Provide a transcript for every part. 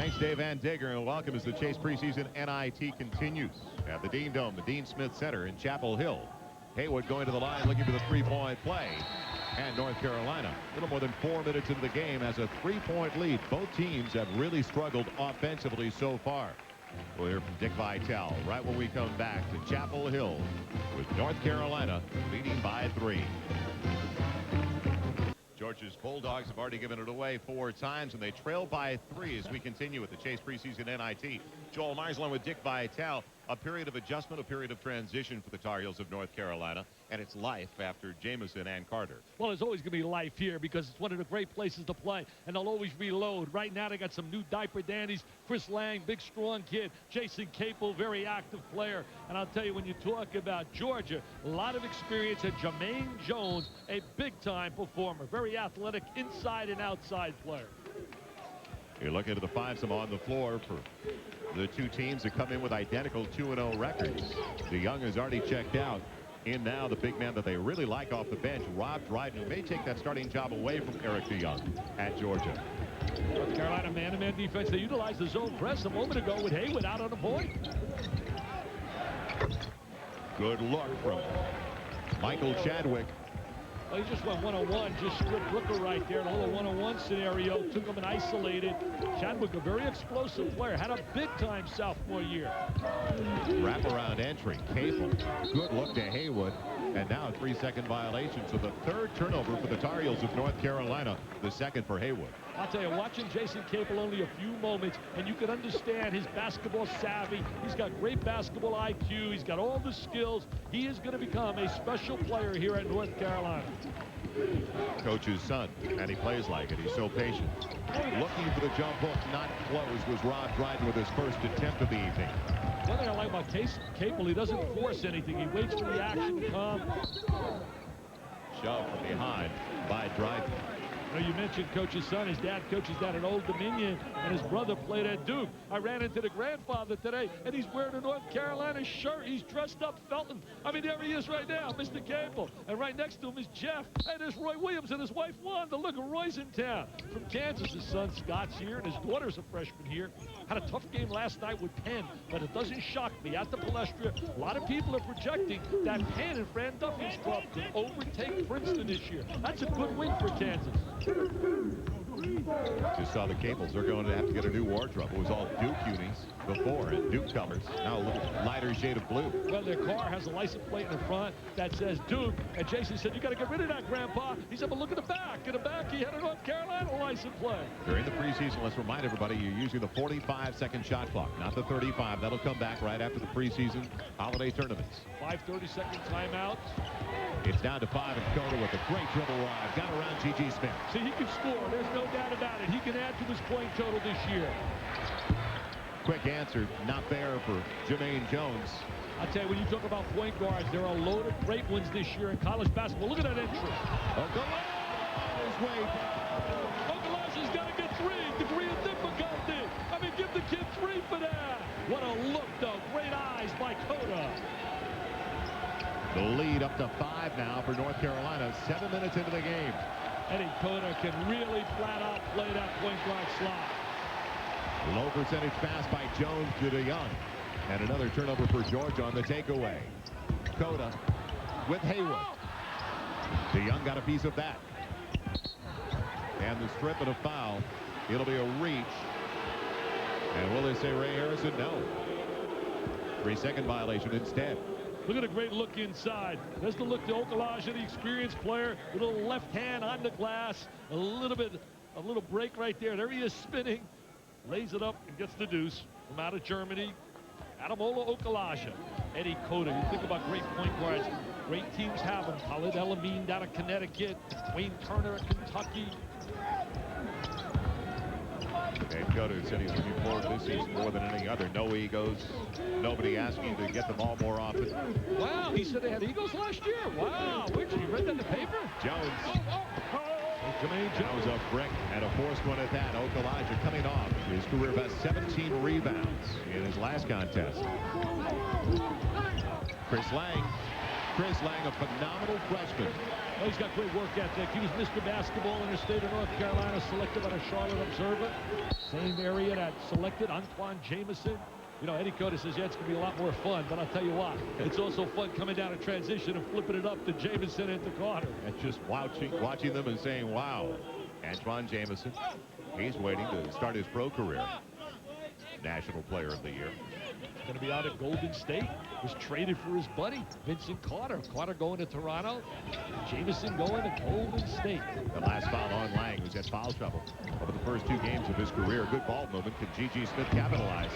Thanks, Dave Van Digger, and welcome as the Chase preseason NIT continues at the Dean Dome, the Dean Smith Center in Chapel Hill. Haywood going to the line looking for the three-point play. And North Carolina, a little more than 4 minutes into the game, has a three-point lead. Both teams have really struggled offensively so far. We'll hear from Dick Vitale right when we come back to Chapel Hill with North Carolina leading by 3. Georgia's Bulldogs have already given it away 4 times, and they trail by 3 as we continue with the Chase preseason NIT. Joel Meisler with Dick Vitale. A period of adjustment, a period of transition for the Tar Heels of North Carolina, and it's life after Jamison and Carter. Well, there's always going to be life here because it's one of the great places to play, and they'll always reload. Right now, they got some new diaper dandies. Chris Lang, big, strong kid. Jason Capel, very active player. And I'll tell you, when you talk about Georgia, a lot of experience. And Jermaine Jones, a big-time performer. Very athletic inside and outside player. You're looking at the 5-some on the floor for the two teams that come in with identical 2-0 records. DeYoung has already checked out. In now, the big man that they really like off the bench, Rob Dryden, who may take that starting job away from Eric DeYoung at Georgia. North Carolina man-to-man defense. They utilized the zone press a moment ago with Haywood out on the point. Good look from Michael Chadwick. Well, he just went one-on-one, just split Brooker right there in a little one-on-one scenario, took him and isolated. Chadwick, a very explosive player, had a big-time sophomore year. Wraparound entry, Capel, good look to Haywood, and now a 3-second violation. So the 3rd turnover for the Tar Heels of North Carolina, the 2nd for Haywood. I'll tell you, watching Jason Capel only a few moments, and you can understand his basketball savvy. He's got great basketball IQ. He's got all the skills. He is going to become a special player here at North Carolina. Coach's son, and he plays like it. He's so patient. Looking for the jump hook, not close, was Rob Dryden with his first attempt of the evening. One thing I like about Capel, he doesn't force anything. He waits for the action to come. Shove from behind by Dryden. You mentioned Coach's son. His dad coaches down at Old Dominion, and his brother played at Duke. I ran into the grandfather today, and he's wearing a North Carolina shirt. He's dressed up Felton. I mean, there he is right now, Mr. Capel. And right next to him is Jeff. Hey, there's Roy Williams and his wife Wanda. Look, Roy's in town. From Kansas, his son Scott's here, and his daughter's a freshman here. Had a tough game last night with Penn, but it doesn't shock me. At the Palestra, a lot of people are projecting that Penn and Fran Duffy's club could overtake Princeton this year. That's a good win for Kansas. Just saw the Capels. They're going to have to get a new wardrobe. It was all Duke unis before and Duke colors. Now a little lighter shade of blue. Well, their car has a license plate in the front that says Duke. And Jason said, you got to get rid of that, Grandpa. He said, but look at the back. In the back, he had a North Carolina license plate. During the preseason, let's remind everybody, you're using the 45-second shot clock, not the 35. That'll come back right after the preseason holiday tournaments. 5 30-second timeouts. It's down to 5, and Coda with a great dribble ride. Got around G.G. Smith. See, he can score. There's no doubt about it. He can add to his point total this year. Quick answer, not there for Jermaine Jones. I'll tell you, when you talk about point guards, there are a load of great ones this year in college basketball. Look at that entry. Okalaja's way down. Okalaja's got to get 3. Degree of difficulty. I mean, give the kid 3 for that. What a look, though. Great eyes by Coda. The lead up to 5 now for North Carolina. 7 minutes into the game. Eddie Coda can really flat out play that point guard slot. Low percentage pass by Jones to DeYoung. And another turnover for Georgia on the takeaway. Coda with Haywood. DeYoung got a piece of that. And the strip and a foul. It'll be a reach. And will they say Ray Harrison? No. 3-second violation instead. Look at a great look inside. There's the look to Okalaja, the experienced player. A little left hand on the glass. A little break right there. There he is spinning. Lays it up and gets the deuce from out of Germany. Adamola Okalaja. Eddie Coda. You think about great point guards. Great teams have them. Khalid El-Amin down at Connecticut. Wayne Turner at Kentucky. And Coda said he's looking forward to this season more than any other. No egos. Nobody asking to get the ball more often. Wow, he said they had egos last year. Wow, where'd you read that in the paper? Jones. Jermaine Jones. That was a brick and a forced one at that. Okalaja coming off his career best 17 rebounds in his last contest. Chris Lang, a phenomenal freshman. Oh, he's got great work ethic. He was Mr. Basketball in the state of North Carolina, selected by the Charlotte Observer. Same area that selected Antoine Jameson. You know, Eddie Cota says, yeah, it's going to be a lot more fun, but I'll tell you what, it's also fun coming down a transition and flipping it up to Jameson and to Carter. And just watching them and saying, wow. Antoine Jameson, he's waiting to start his pro career. National Player of the Year. Going to be out at Golden State. Was traded for his buddy, Vincent Carter. Carter going to Toronto. Jameson going to Golden State. The last foul on Lang was at foul trouble. Over the first 2 games of his career, good ball movement. Can G.G. Smith capitalize?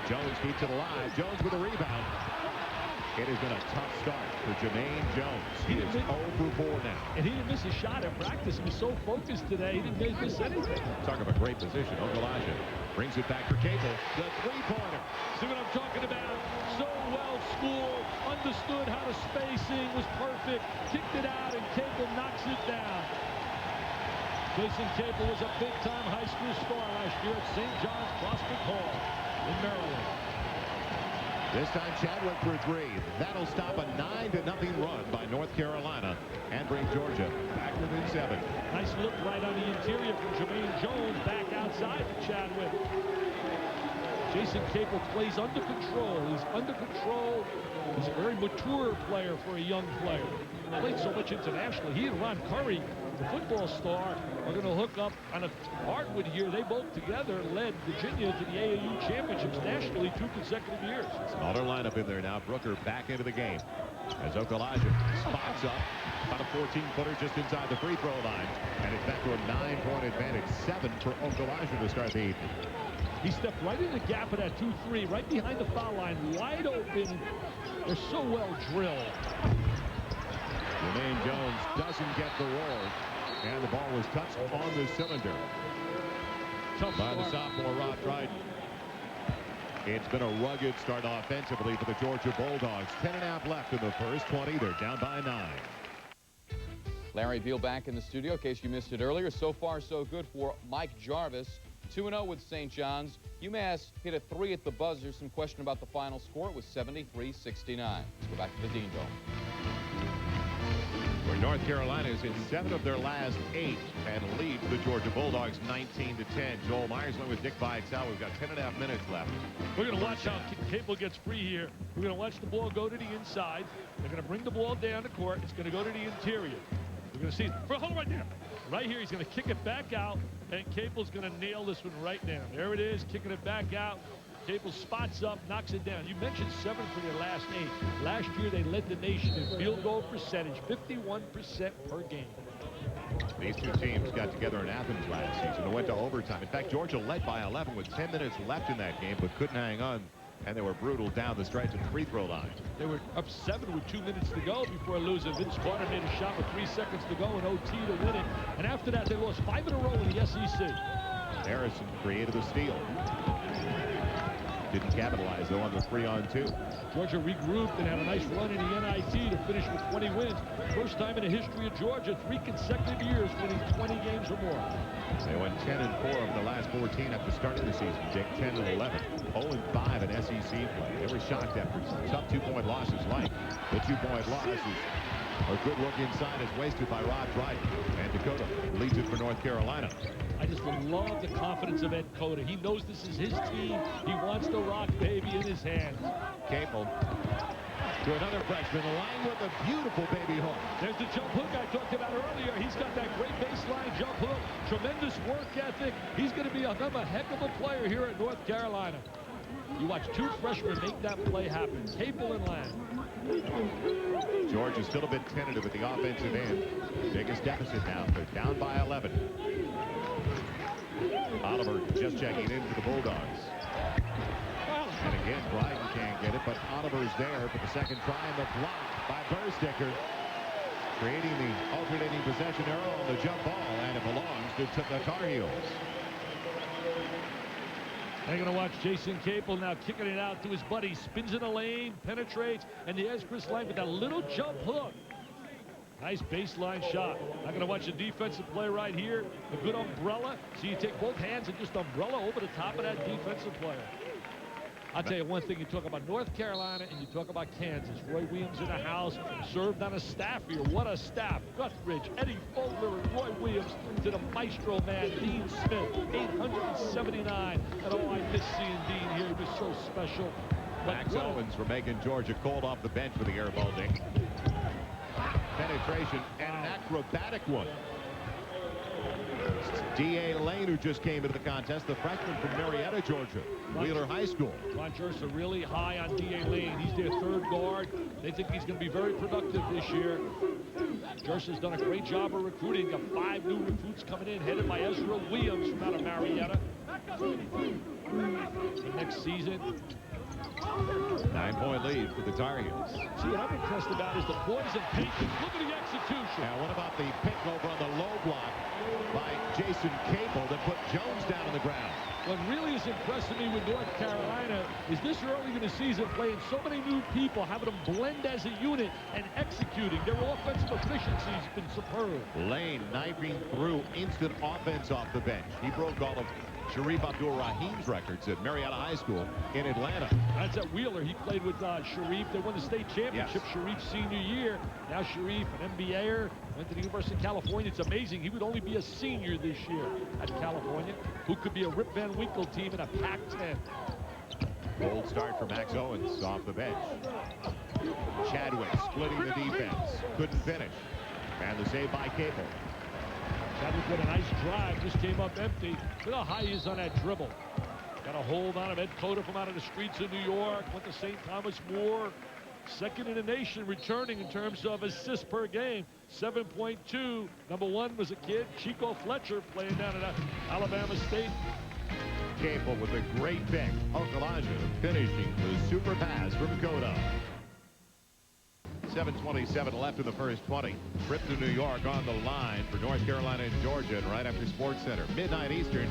Jones keeps it alive. Jones with a rebound. It has been a tough start for Jermaine Jones. He is 0 for 4 now. And he didn't miss a shot at practice. He was so focused today, he didn't miss anything. Talk of a great position. Ogalaja brings it back for Cable. The three-pointer. See what I'm talking about? So well schooled, understood how the spacing was perfect, kicked it out, and Cable knocks it down. Jason Cable was a big-time high school star last year at St. John's Prospect Hall in Maryland. This time Chadwick for 3. That'll stop a 9-0 run by North Carolina and bring Georgia back within 7. Nice look right on the interior from Jermaine Jones, back outside for Chadwick. Jason Cable plays under control. He's under control. He's a very mature player for a young player. He played so much internationally. He and Ron Curry, the football star, are going to hook up on a hardwood here. They both together led Virginia to the AAU championships nationally 2 consecutive years. Smaller lineup in there now. Brooker back into the game as Ogalaja spots up. About a 14-footer just inside the free throw line. And it's back to a 9-point advantage. 7 for Ogalaja to start the evening. He stepped right in the gap of that 2-3, right behind the foul line, wide open. They're so well drilled. Jermaine Jones doesn't get the roll, and the ball was touched on the cylinder by the sophomore Rod Dryden. It's been a rugged start offensively for the Georgia Bulldogs. 10.5 left in the first 20. They're down by 9. Larry Beal back in the studio in case you missed it earlier. So far, so good for Mike Jarvis. 2-0 with St. John's. UMass hit a 3 at the buzzer. Some question about the final score. It was 73-69. Let's go back to the Dean Dome. Where North Carolina is in 7 of their last 8 and leads the Georgia Bulldogs 19-10. Joel Myers went with Dick Vitale. We've got 10.5 minutes left. We're going to watch how Cable gets free here. We're going to watch the ball go to the inside. They're going to bring the ball down the court. It's going to go to the interior. We're going to see it. Hold on right there. Right here, he's going to kick it back out, and Cable's going to nail this one right now. There it is, kicking it back out. Cable spots up, knocks it down. You mentioned 7 for their last 8. Last year, they led the nation in field goal percentage, 51% per game. These two teams got together in Athens last season and went to overtime. In fact, Georgia led by 11 with 10 minutes left in that game, but couldn't hang on. And they were brutal down the stretch at the free throw line. They were up 7 with 2 minutes to go before losing. Vince Carter made a shot with 3 seconds to go in OT to win it. And after that, they lost 5 in a row in the SEC. Harrison created the steal. Didn't capitalize, though, on the 3-on-2. Georgia regrouped and had a nice run in the NIT to finish with 20 wins. First time in the history of Georgia, 3 consecutive years winning 20 games or more. They went 10-4 over the last 14 after starting the season. Jake 10-11. 0-5 in SEC play. They were shocked after tough 2-point losses like the 2-point losses. A good look inside is wasted by Rod Dryden. And Dakota leads it for North Carolina. I just love the confidence of Ed Cota. He knows this is his team. He wants the rock baby in his hands. Cable to another freshman, line with a beautiful baby hook. There's the jump hook I talked about earlier. He's got that great baseline jump hook. Tremendous work ethic. He's going to be a heck of a player here at North Carolina. You watch 2 freshmen make that play happen. Cable and Lang. Georgia's still a bit tentative at the offensive end. Biggest deficit now. They're down by 11. Oliver just checking in for the Bulldogs. And again, Dryden can't get it, but Oliver's there for the second try, and the block by Bursticker, creating the alternating possession arrow on the jump ball, and it belongs to the Tar Heels. They're going to watch Jason Cable now kicking it out to his buddy. Spins in the lane, penetrates, and there's Chris Lang with that little jump hook. Nice baseline shot. I'm going to watch a defensive play right here. A good umbrella. So you take both hands and just umbrella over the top of that defensive player. I'll tell you one thing, you talk about North Carolina and you talk about Kansas. Roy Williams in the house, served on a staff here. What a staff. Guthridge, Eddie Fogler, and Roy Williams to the maestro man, Dean Smith, 879. And oh, I miss seeing Dean here. He was so special. Max Owens for making Georgia cold off the bench with the air ball dink. Penetration and an acrobatic one. D.A. Lane, who just came into the contest, the freshman from Marietta, Georgia, Wheeler High School. Ron Jersa really high on D.A. Lane. He's their third guard. They think he's going to be very productive this year. Jersa's done a great job of recruiting. Got 5 new recruits coming in, headed by Ezra Williams from out of Marietta. The next season. 9-point lead for the Tar Heels. See, what I'm impressed about is the poise and patience. Look at the execution. Now, what about the pick over on the low block by Jason Capel that put Jones down on the ground? What really is impressing me with North Carolina is this early in the season, playing so many new people, having them blend as a unit and executing. Their offensive efficiency has been superb. Lane knifing through instant offense off the bench. He broke all of Sharif Abdul-Rahim's records at Marietta High School in Atlanta. That's at Wheeler. He played with Sharif. They won the state championship Sharif's senior year. Now Sharif, an MBAer, went to the University of California. It's amazing. He would only be a senior this year at California. Who could be a Rip Van Winkle team in a Pac-10. Bold start for Max Owens off the bench. Chadwick splitting the defense. Couldn't finish. And the save by Capel. Chadwick with a nice drive. Just came up empty. Look how high he is on that dribble. Got a hold on him. Ed Cota from out of the streets of New York. Went to St. Thomas More. Second in the nation returning in terms of assists per game. 7.2. Number 1 was a kid, Chico Fletcher, playing down at Alabama State. Capel with a great pick. Okalaja finishing the super pass from Cota. 7:27 left in the first 20. Trip to New York on the line for North Carolina and Georgia, and right after Sports Center. Midnight Eastern,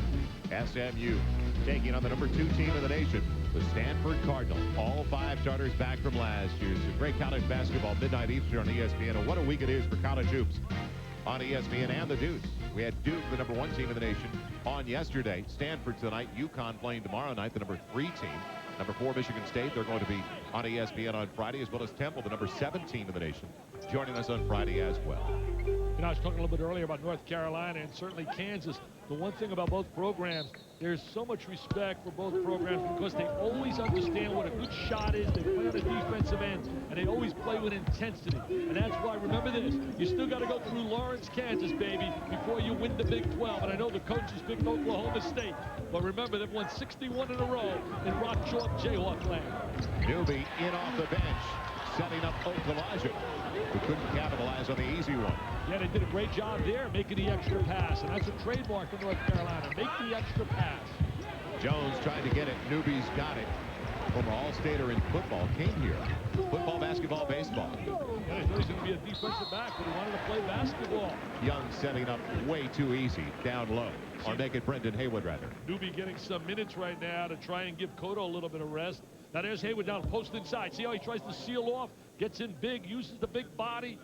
SMU taking on the number 2 team in the nation, the Stanford Cardinal. All 5 starters back from last year. It's a great college basketball, Midnight Eastern on ESPN. And what a week it is for college hoops on ESPN and the Deuce. We had Duke, the number 1 team in the nation, on yesterday. Stanford tonight. UConn playing tomorrow night, the number 3 team. Number 4, Michigan State. They're going to be on ESPN on Friday, as well as Temple, the number 7 team in the nation, joining us on Friday as well. You know, I was talking a little bit earlier about North Carolina and certainly Kansas. The one thing about both programs, there's so much respect for both programs because they always understand what a good shot is. They play on the defensive end, and they always play with intensity. And that's why, remember this, you still got to go through Lawrence, Kansas, baby, before you win the Big 12. And I know the coaches picked Oklahoma State, but remember, they've won 61 in a row in Rock Chalk Jayhawk land. Newby in off the bench, setting up Okalaja, who couldn't capitalize on the easy one. Yeah, they did a great job there making the extra pass, and that's a trademark in North Carolina. Make the extra pass. Jones trying to get it. Newby's got it. Former All-Stater in football came here. Football, basketball, baseball. Yeah, I thought he was going to be a defensive back, but he wanted to play basketball. Young setting up way too easy, down low. Or make it Brendan Haywood, rather. Newby getting some minutes right now to try and give Cotto a little bit of rest. Now there's Haywood down post inside. See how he tries to seal off, gets in big, uses the big body.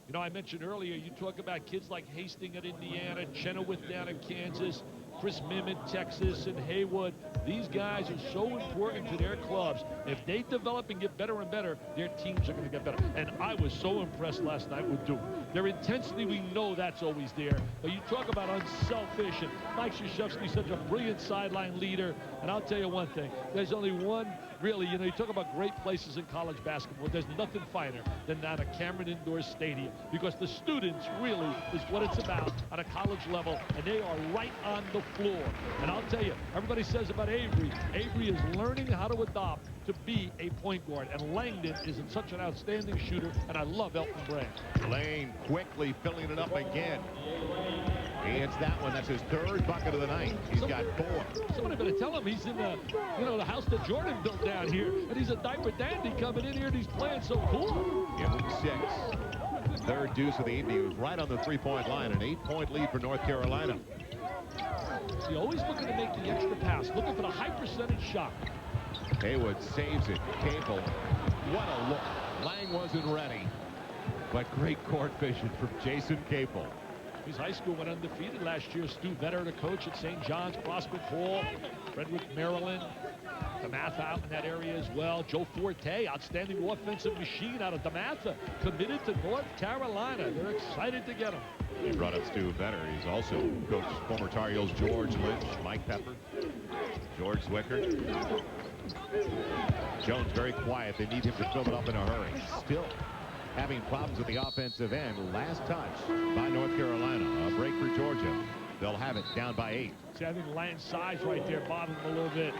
You know, I mentioned earlier, you talk about kids like Hastings at Indiana, Chenoweth down in Kansas, Chris Mim, Texas, and Haywood. These guys are so important to their clubs. If they develop and get better and better, their teams are going to get better. And I was so impressed last night with Duke. Their intensity, we know that's always there. But you talk about unselfish, and Mike Krzyzewski's such a brilliant sideline leader. And I'll tell you one thing, there's only one, really, you know, you talk about great places in college basketball. There's nothing finer than down at Cameron Indoor Stadium, because the students really is what it's about at a college level, and they are right on the floor. And I'll tell you, everybody says about Avery is learning how to adopt to be a point guard, and Langdon is such an outstanding shooter, and I love Elton Brand. Lane quickly filling it up again. He hits that one. That's his 3rd bucket of the night. He's got 4. Somebody better tell him he's in the, you know, the house that Jordan built down here, and he's a diaper dandy coming in here, and he's playing so cool. Give him 6. 3rd deuce of the evening. He was right on the 3-point line. An 8-point lead for North Carolina. He's always looking to make the extra pass, looking for the high percentage shot. Haywood saves it. Capel. What a look. Lang wasn't ready. But great court vision from Jason Capel. His high school went undefeated last year. Stu Vetter, the coach at St. John's, Prospect Hall, Frederick, Maryland. DeMatha out in that area as well. Joe Forte, outstanding offensive machine out of DeMatha, committed to North Carolina. They're excited to get him. He brought up Stu Vetter. He's also coached former Tar Heels George Lynch, Mike Pepper, George Zwicker. Jones very quiet. They need him to fill it up in a hurry. Still having problems at the offensive end. Last touch by North Carolina. A break for Georgia. They'll have it down by 8. See, I think Lang's size right there bothered him a little bit.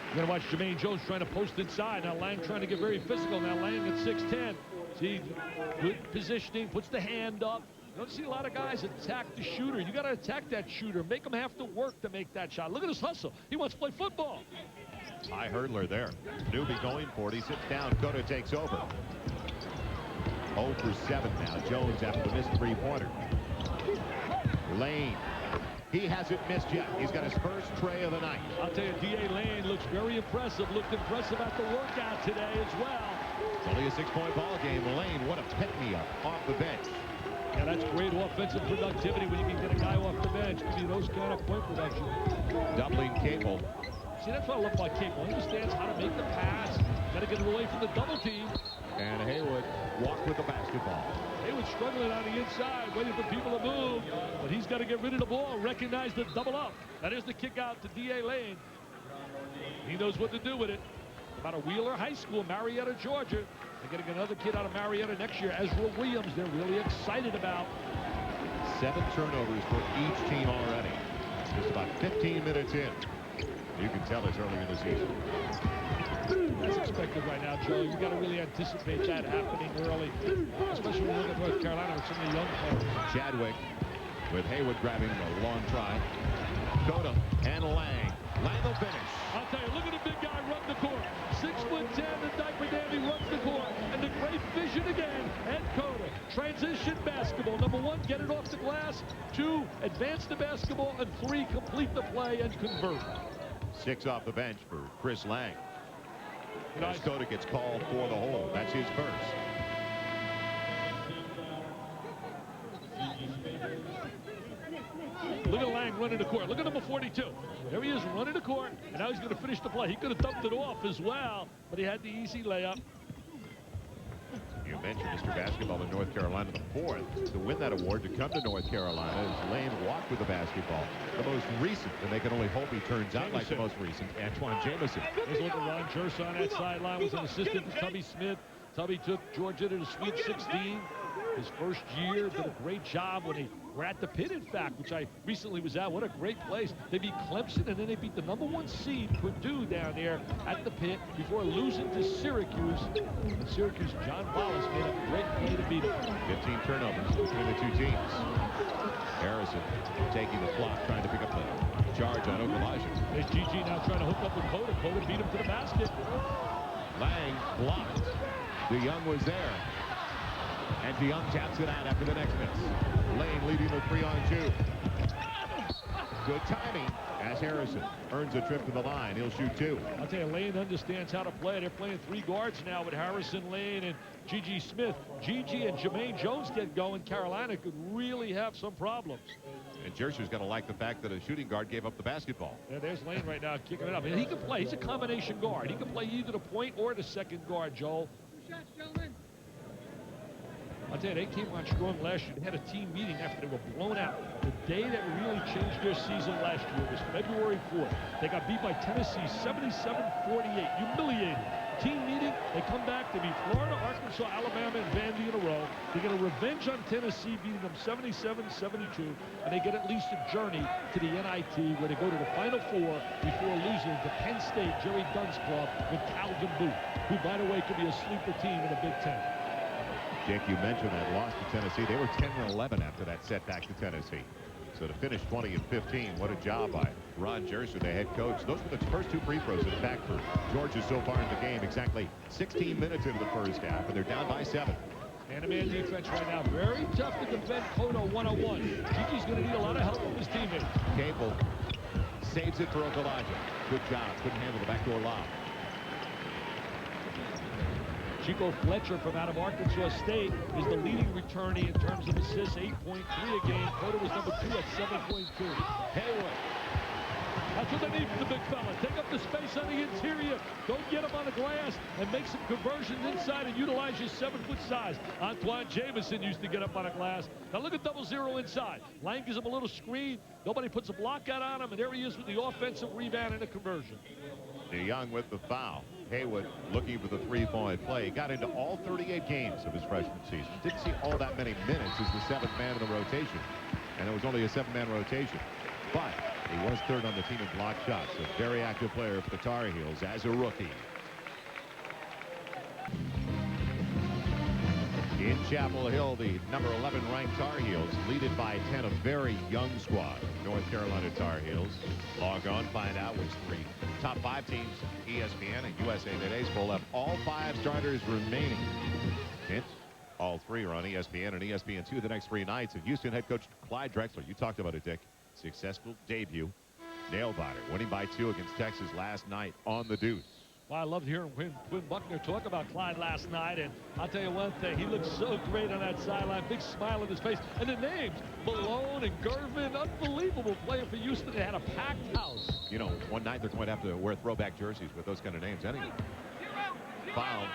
You're going to watch Jermaine Jones trying to post inside. Now Lang trying to get very physical. Now Lang at 6'10". See, good positioning, puts the hand up. You don't see a lot of guys attack the shooter. You got to attack that shooter. Make him have to work to make that shot. Look at his hustle. He wants to play football. High hurdler there. Newby going for it. He sits down. Cota takes over. 0 for 7 now. Jones after the missed three-pointer. Lane. He hasn't missed yet. He's got his first tray of the night. I'll tell you, D.A. Lane looks very impressive. Looked impressive at the workout today as well. It's only a 6-point ball game. Lane, what a pick-me-up off the bench. Yeah, that's great offensive productivity when you can get a guy off the bench. Give you those kind of point production. Doubling Cable. See, that's what I love about Cable. He understands how to make the pass. Got to get it away from the double team. And Haywood walked with the basketball. Haywood struggling on the inside, waiting for people to move. But he's got to get rid of the ball, recognize the double up. That is the kick out to D.A. Lane. He knows what to do with it. About a Wheeler High School, Marietta, Georgia. They're getting another kid out of Marietta next year, Ezra Williams. They're really excited about. 7 turnovers for each team already. Just about 15 minutes in. You can tell it's early in the season. That's expected right now, Joe. You got to really anticipate that happening early, especially when you look at North Carolina with some of the young players. Chadwick with Haywood grabbing a long try. Cota and Lang. Lang will finish. I'll tell you, look at the big guy run the court. 6'10", the diaper dandy runs the court. And the great vision again at Cota. Transition basketball. Number 1, get it off the glass. 2, advance the basketball. And 3, complete the play and convert. 6 off the bench for Chris Lang. Nice. Cota gets called for the hold. That's his first. Look at Lang running the court. Look at number 42. There he is running the court, and now he's going to finish the play. He could have dumped it off as well, but he had the easy layup. You mentioned Mr. Basketball in North Carolina, the 4th to win that award, to come to North Carolina as Lane walked with the basketball. The most recent, and they can only hope he turns out like the most recent, Antoine Jamison. Let's look at Ron Jerson on that sideline. Was an assistant to Tubby Smith. Tubby took Georgia to the Sweet 16 his first year. Did a great job when they were at the Pit, in fact, which I recently was at. What a great place. They beat Clemson, and then they beat the number 1 seed, Purdue, down there at the Pit before losing to Syracuse. And Syracuse, John Wallace made a great play to beat them. 15 turnovers between the two teams. Harrison taking the clock, trying to pick up the charge on Okulaja. There's GG now trying to hook up with Cota. Cota beat him to the basket. Lang blocked. DeYoung was there. And DeYoung taps it out after the next miss. Lane leading the 3-on-2. Good timing as Harrison earns a trip to the line. He'll shoot 2. I'll tell you, Lane understands how to play. They're playing 3 guards now with Harrison, Lane, and G.G. Smith. G.G. and Jermaine Jones get going. Carolina could really have some problems. And Jersey's going to like the fact that a shooting guard gave up the basketball. Yeah, there's Lane right now kicking it up. And he can play. He's a combination guard. He can play either the point or the second guard, Joel. I'll tell you, they came on strong last year. They had a team meeting after they were blown out. The day that really changed their season last year was February 4th. They got beat by Tennessee 77-48. Humiliated. Team meeting, they come back to beat Florida, Arkansas, Alabama, and Vandy in a row. They get a revenge on Tennessee, beating them 77-72, and they get at least a journey to the NIT, where they go to the Final Four before losing to Penn State, Jerry Dunn's club, with Calvin Booth, who, by the way, could be a sleeper team in the Big Ten. Dick, you mentioned that loss to Tennessee. They were 10-11 after that setback to Tennessee. So to finish 20-15, what a job by Ron Jerser, the head coach. Those were the first 2 free throws, in fact, for Georgia so far in the game. Exactly 16 minutes into the first half, and they're down by 7. Man-to-man defense right now. Very tough to defend Cota 1-on-1. Gigi's going to need a lot of help from his teammates. Cable saves it for Okulaja. Good job. Couldn't handle the backdoor lob. Chico Fletcher from out of Arkansas State is the leading returnee in terms of assists, 8.3 a game. Cota was number 2 at 7.2. Haywood. That's what they need from the big fella. Take up the space on the interior. Don't get him on the glass and make some conversions inside and utilize your 7-foot size. Antoine Jamison used to get up on a glass. Now look at 0-0 inside. Lang gives him a little screen. Nobody puts a block out on him, and there he is with the offensive rebound and a conversion. DeYoung with the foul. Haywood looking for the three-point play. Got into all 38 games of his freshman season. Didn't see all that many minutes as the 7th man in the rotation. And it was only a 7-man rotation. But he was 3rd on the team in block shots. A very active player for the Tar Heels as a rookie. In Chapel Hill, the number 11 ranked Tar Heels lead it by 10, a very young squad. North Carolina Tar Heels. Log on, find out which 3 top 5 teams, ESPN and USA Today's poll, have all 5 starters remaining. Hint, all 3 are on ESPN and ESPN2 the next 3 nights. And Houston head coach Clyde Drexler, you talked about it, Dick. Successful debut. Nail-biter, winning by 2 against Texas last night on the deuce. Well, I loved hearing Quinn Buckner talk about Clyde last night, and I'll tell you one thing, he looked so great on that sideline, big smile on his face, and the names, Malone and Gervin, unbelievable playing for Houston. They had a packed house. You know, one night they're going to have to wear throwback jerseys with those kind of names anyway. Foul.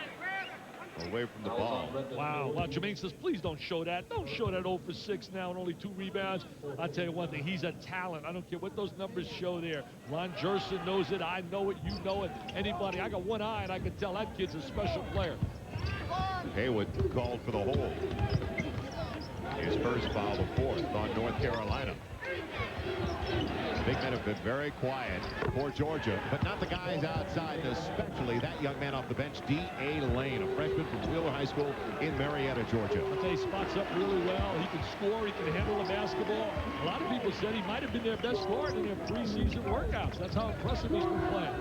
Away from the ball. Wow. Well, Jermaine says, please don't show that. Don't show that 0 for 6 now and only 2 rebounds. I'll tell you one thing. He's a talent. I don't care what those numbers show there. Ron Jerson knows it. I know it. You know it. Anybody. I got one eye, and I can tell that kid's a special player. Haywood called for the hold. His first foul, the 4th on North Carolina. Big men have been very quiet for Georgia, but not the guys outside, and especially that young man off the bench, D.A. Lane, a freshman from Wheeler High School in Marietta, Georgia. I'll tell you, he spots up really well. He can score. He can handle the basketball. A lot of people said he might have been their best scorer in their preseason workouts. That's how impressive he's been playing.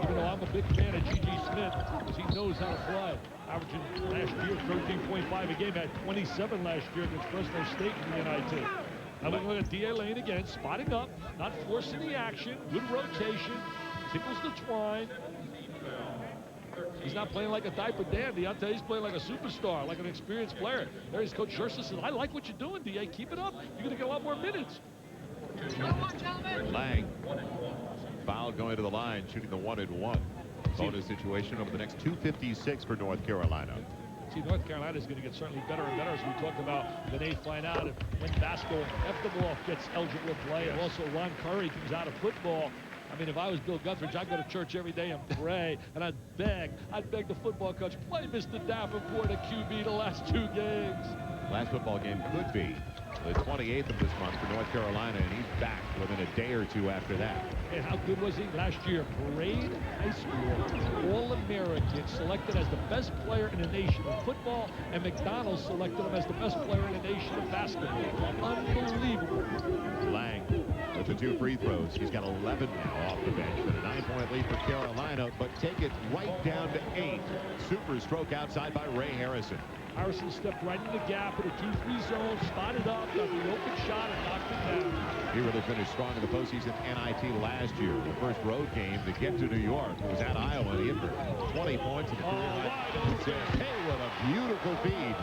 Even though I'm a big fan of G.G. Smith, because he knows how to play. Averaging last year 13.5 a game, had 27 last year against Fresno State in the NIT. Now look at D.A. Lane again, spotting up, not forcing the action, good rotation, tickles the twine. He's not playing like a diaper dandy. I'll tell you, he's playing like a superstar, like an experienced player. There's Coach Scherzer says, I like what you're doing, D.A. Keep it up. You're going to get a lot more minutes. Lang, foul going to the line, shooting the 1-and-1. Bonus situation over the next 2:56 for North Carolina. See, North Carolina is going to get certainly better and better, as we talked about Vinay flying out. And when Vasco Eftimov gets eligible to play, and also Ron Curry comes out of football. I mean, if I was Bill Guthridge, I'd go to church every day and pray, and I'd beg the football coach, play Mr. Davenport at QB the last 2 games. Last football game could be the 28th of this month for North Carolina, and he's back within a day or 2 after that. And how good was he last year? Parade High School All-American, selected as the best player in the nation in football, and McDonald's selected him as the best player in the nation in basketball. Unbelievable. Lang with the 2 free throws. He's got 11 now off the bench, but a 9-point lead for Carolina, but take it right down to 8. Super stroke outside by Ray Harrison. Harrison stepped right in the gap with a 2-3 zone, spotted up, got the open shot, and knocked it down. He really finished strong in the postseason NIT last year. The first road game to get to New York was at Iowa. He hit for 20 points in the career high. Hey, what a beautiful feed.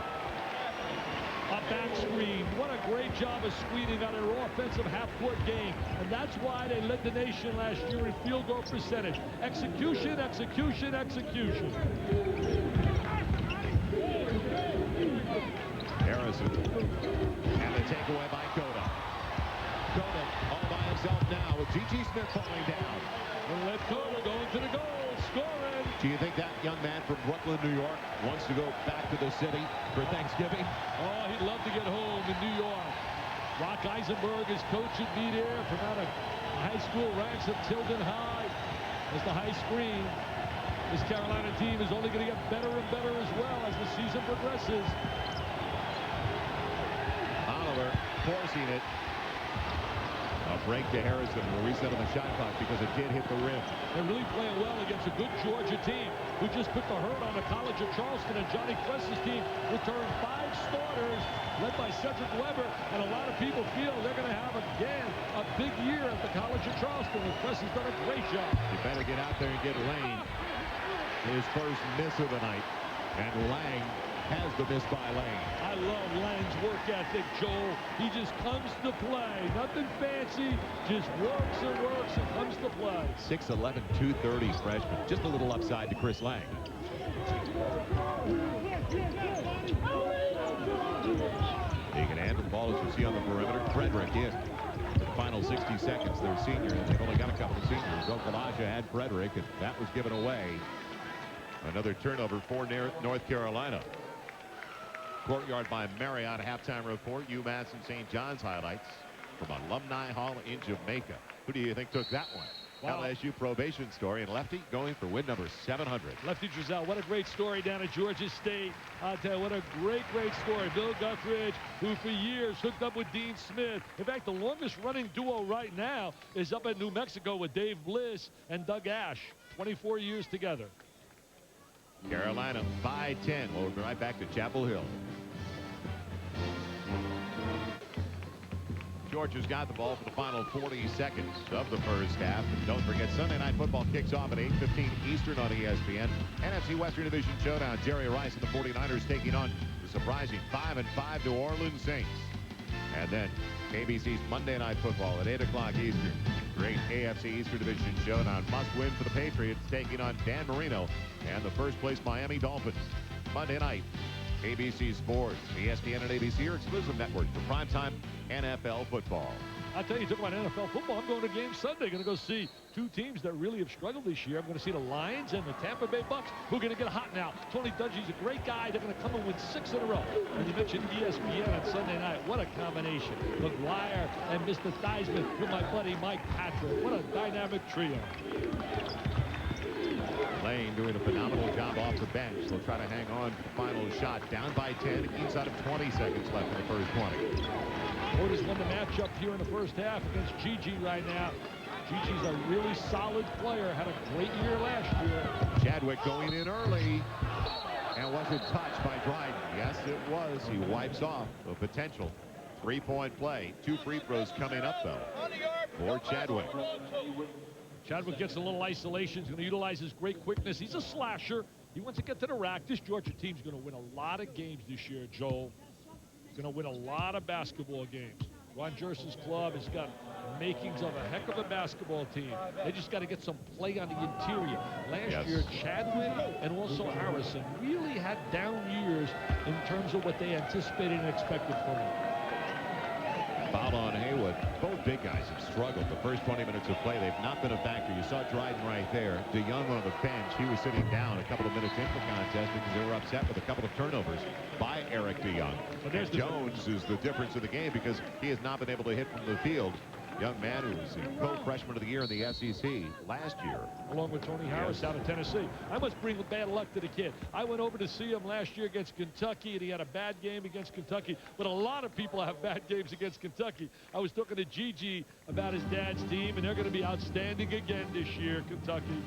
A back screen. What a great job of screening on their offensive half-court game. And that's why they led the nation last year in field goal percentage. Execution, execution, execution. Harrison. And the takeaway by Cota. Cota all by himself now with G.G. Smith falling down. And let Cota go into the goal, scoring. Do you think that young man from Brooklyn, New York, wants to go back to the city for Thanksgiving? Oh, he'd love to get home in New York. Rock Eisenberg is coaching me there from out of high school ranks at Tilden High. As the high screen. This Carolina team is only going to get better and better as well as the season progresses. Oliver forcing it. A break to Harrison. We'll reset on the shot clock because it did hit the rim. They're really playing well against a good Georgia team who just put the hurt on the College of Charleston, and Johnny Cress's team returned 5 starters led by Cedric Weber, and a lot of people feel they're going to have again a big year at the College of Charleston, and Cress has done a great job. You better get out there and get Lane. His first miss of the night. And Lang has the miss by Lane. I love Lang's work ethic, Joel. He just comes to play. Nothing fancy, just works and comes to play. 6'11", 230 freshman. Just a little upside to Chris Lang. He can handle the ball, as you see on the perimeter. Frederick in. The final 60 seconds, their senior, and they've only got a couple of seniors. Okalaja had Frederick, and that was given away. Another turnover for North Carolina. Courtyard by Marriott halftime report. UMass and St. John's highlights from Alumni Hall in Jamaica. Who do you think took that one? Wow. LSU probation story, and Lefty going for win number 700. Lefty Drizel, what a great story down at Georgia State. I'll tell you, what a great story. Bill Guthridge, who for years hooked up with Dean Smith. In fact, the longest running duo right now is up in New Mexico with Dave Bliss and Doug Ash. 24 years together. Carolina by 10. We'll be right back to Chapel Hill. Georgia's got the ball for the final 40 seconds of the first half. And don't forget, Sunday Night Football kicks off at 8:15 Eastern on ESPN. NFC Western Division showdown. Jerry Rice and the 49ers taking on the surprising 5-5 New Orleans Saints. And then ABC's Monday Night Football at 8 o'clock Eastern. Great AFC Eastern Division showdown. Must win for the Patriots, taking on Dan Marino and the first place Miami Dolphins. Monday night, ABC Sports, ESPN and ABC are exclusive networks for primetime NFL football. I'll tell you, talk about NFL football. I'm going to game Sunday. Going to go see two teams that really have struggled this year. I'm going to see the Lions and the Tampa Bay Bucks, who are going to get hot now. Tony Dungy's a great guy. They're going to come and win 6 in a row. And you mentioned ESPN on Sunday night. What a combination. McGuire and Mr. Theismann with my buddy Mike Patrick. What a dynamic trio. Lane doing a phenomenal job off the bench. They'll try to hang on to the final shot. Down by 10, inside of 20 seconds left in the first 20. Otis won the matchup here in the first half against Gigi right now. Gigi's a really solid player. Had a great year last year. Chadwick going in early. And was it touched by Dryden? Yes, it was. He wipes off a potential three-point play. 2 free throws coming up, though, for Chadwick. Chadwick gets a little isolation. He's going to utilize his great quickness. He's a slasher. He wants to get to the rack. This Georgia team's going to win a lot of games this year, Joel. He's going to win a lot of basketball games. Ron Jersey's club has got makings of a heck of a basketball team. They just got to get some play on the interior. Last year, Chadwick and also Harrison really had down years in terms of what they anticipated and expected from him. Foul on Haywood. Both big guys have struggled the first 20 minutes of play. They've not been a factor. You saw Dryden right there. DeYoung on the bench. He was sitting down a couple of minutes into the contest because they were upset with a couple of turnovers by Eric DeYoung. And Jones is the difference in the game because he has not been able to hit from the field. Young man who was a co-freshman of the year in the SEC last year. Along with Tony Harris out of Tennessee. I must bring bad luck to the kid. I went over to see him last year against Kentucky, and he had a bad game against Kentucky. But a lot of people have bad games against Kentucky. I was talking to Gigi about his dad's team, and they're going to be outstanding again this year, Kentucky.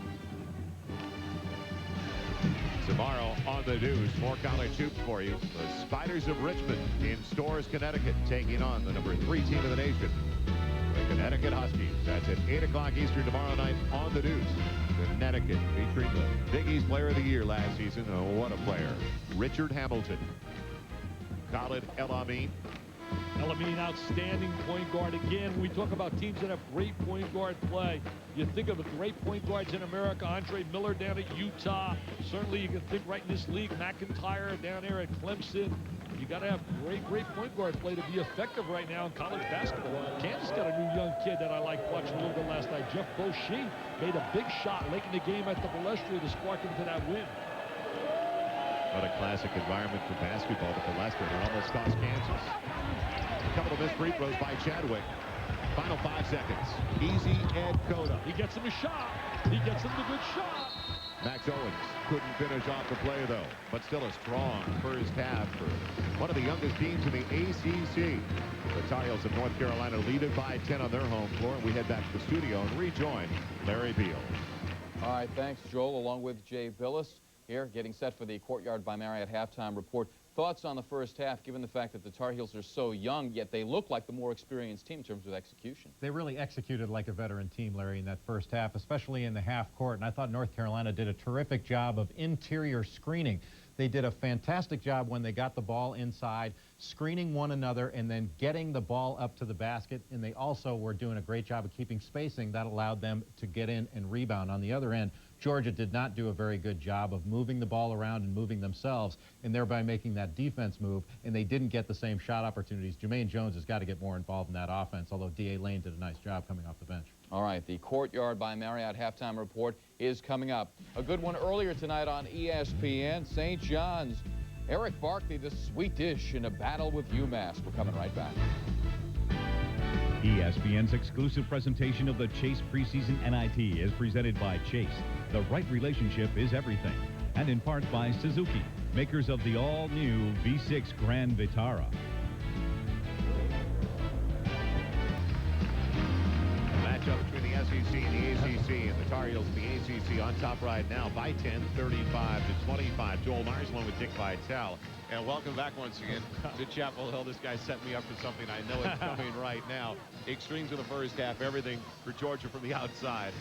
Tomorrow on the news, more college hoops for you. The Spiders of Richmond in Storrs, Connecticut, taking on the number 3 team in the nation, the Connecticut Huskies. That's at 8 o'clock Eastern tomorrow night on the news. Connecticut featuring the Big East Player of the Year last season. Oh, what a player. Richard Hamilton. Khalid El Amin. El Amin, outstanding point guard. Again, we talk about teams that have great point guard play. You think of the great point guards in America. Andre Miller down at Utah. Certainly you can think right in this league. McIntyre down there at Clemson. You got to have great point guard play to be effective right now in college basketball. Kansas got a new young kid that I liked watching a little bit last night. Jeff Boschee made a big shot late in the game at the Balestri to spark him to that win. What a classic environment for basketball, but the Leicester almost cost Kansas. A couple of missed free throws by Chadwick. Final 5 seconds. Easy Ed Cota. He gets him a shot. He gets him the good shot. Max Owens couldn't finish off the play, though, but still a strong first half for one of the youngest teams in the ACC. The Tar Heels of North Carolina lead it by 10 on their home floor, and we head back to the studio and rejoin Larry Beal. All right, thanks, Joel, along with Jay Billis here, getting set for the Courtyard by Marriott halftime report. Thoughts on the first half, given the fact that the Tar Heels are so young, yet they look like the more experienced team in terms of execution? They really executed like a veteran team, Larry, in that first half, especially in the half court. And I thought North Carolina did a terrific job of interior screening. They did a fantastic job when they got the ball inside, screening one another and then getting the ball up to the basket. And they also were doing a great job of keeping spacing that allowed them to get in and rebound. On the other end, Georgia did not do a very good job of moving the ball around and moving themselves, and thereby making that defense move, and they didn't get the same shot opportunities. Jermaine Jones has got to get more involved in that offense, although D.A. Lane did a nice job coming off the bench. All right, the Courtyard by Marriott halftime report is coming up. A good one earlier tonight on ESPN. St. John's, Eric Barkley, the sweet dish in a battle with UMass. We're coming right back. ESPN's exclusive presentation of the Chase Preseason NIT is presented by Chase. The right relationship is everything. And in part by Suzuki, makers of the all-new V6 Grand Vitara. Matchup between the SEC and the ACC, and the Tar Heels and the ACC on top right now by 10, 35-25. Joel Myers along with Dick Vitale. And welcome back once again to Chapel Hill. This guy set me up for something I know is coming right now. Extremes in the first half, everything for Georgia from the outside,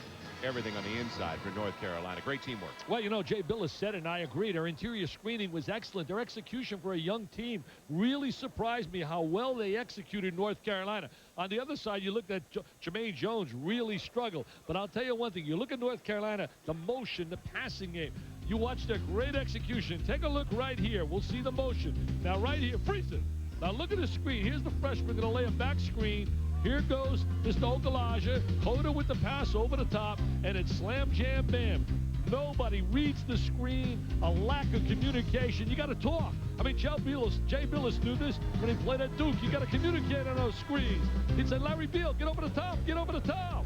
everything on the inside for North Carolina. Great teamwork. Well, you know, Jay Billis said it, and I agree. Their interior screening was excellent. Their execution for a young team really surprised me how well they executed North Carolina. On the other side, you looked at Jermaine Jones really struggled. But I'll tell you one thing. You look at North Carolina, the motion, the passing game. You watch their great execution. Take a look right here. We'll see the motion. Now, right here, Preseason. Now, look at the screen. Here's the freshman going to lay a back screen. Here goes Mr. Okalaja. Coda with the pass over the top, and it's slam, jam, bam. Nobody reads the screen. A lack of communication. You got to talk. I mean, Jay Billis knew this when he played at Duke. You got to communicate on those screens. He'd say, Larry Beal, get over the top, get over the top.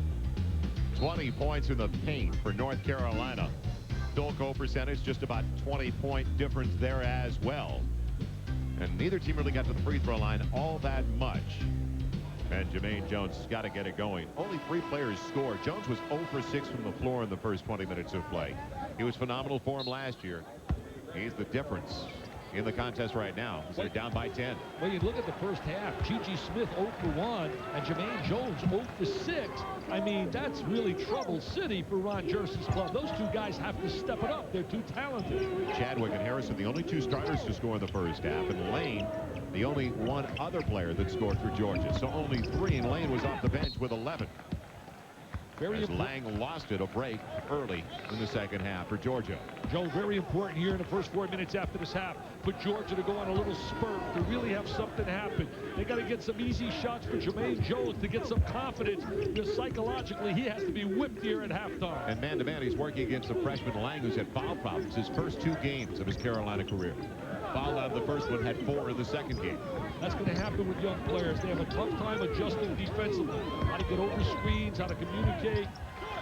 20 points in the paint for North Carolina. Field goal percentage, just about 20-point difference there as well. And neither team really got to the free throw line all that much. And Jermaine Jones has got to get it going. Only 3 players scored. Jones was 0 for 6 from the floor in the first 20 minutes of play. He was phenomenal for him last year. He's the difference in the contest right now. They're down by 10. Well, you look at the first half. G.G. Smith 0 for 1 and Jermaine Jones 0 for 6. I mean, that's really trouble city for Ron Jersey's club. Those two guys have to step it up. They're too talented. Chadwick and Harrison, the only 2 starters to score in the first half. And Lane, the only one other player that scored for Georgia. So only 3, and Lane was off the bench with 11. As Lang lost it a break early in the second half for Georgia. Joe, very important here in the first 4 minutes after this half for Georgia to go on a little spurt, to really have something happen. They got to get some easy shots for Jermaine Jones to get some confidence, because psychologically he has to be whipped here at halftime. And man-to-man, he's working against the freshman Lang, who's had foul problems his first 2 games of his Carolina career. Fouled out of the first one, had 4 in the second game. That's going to happen with young players. They have a tough time adjusting defensively. How to get over screens, how to communicate.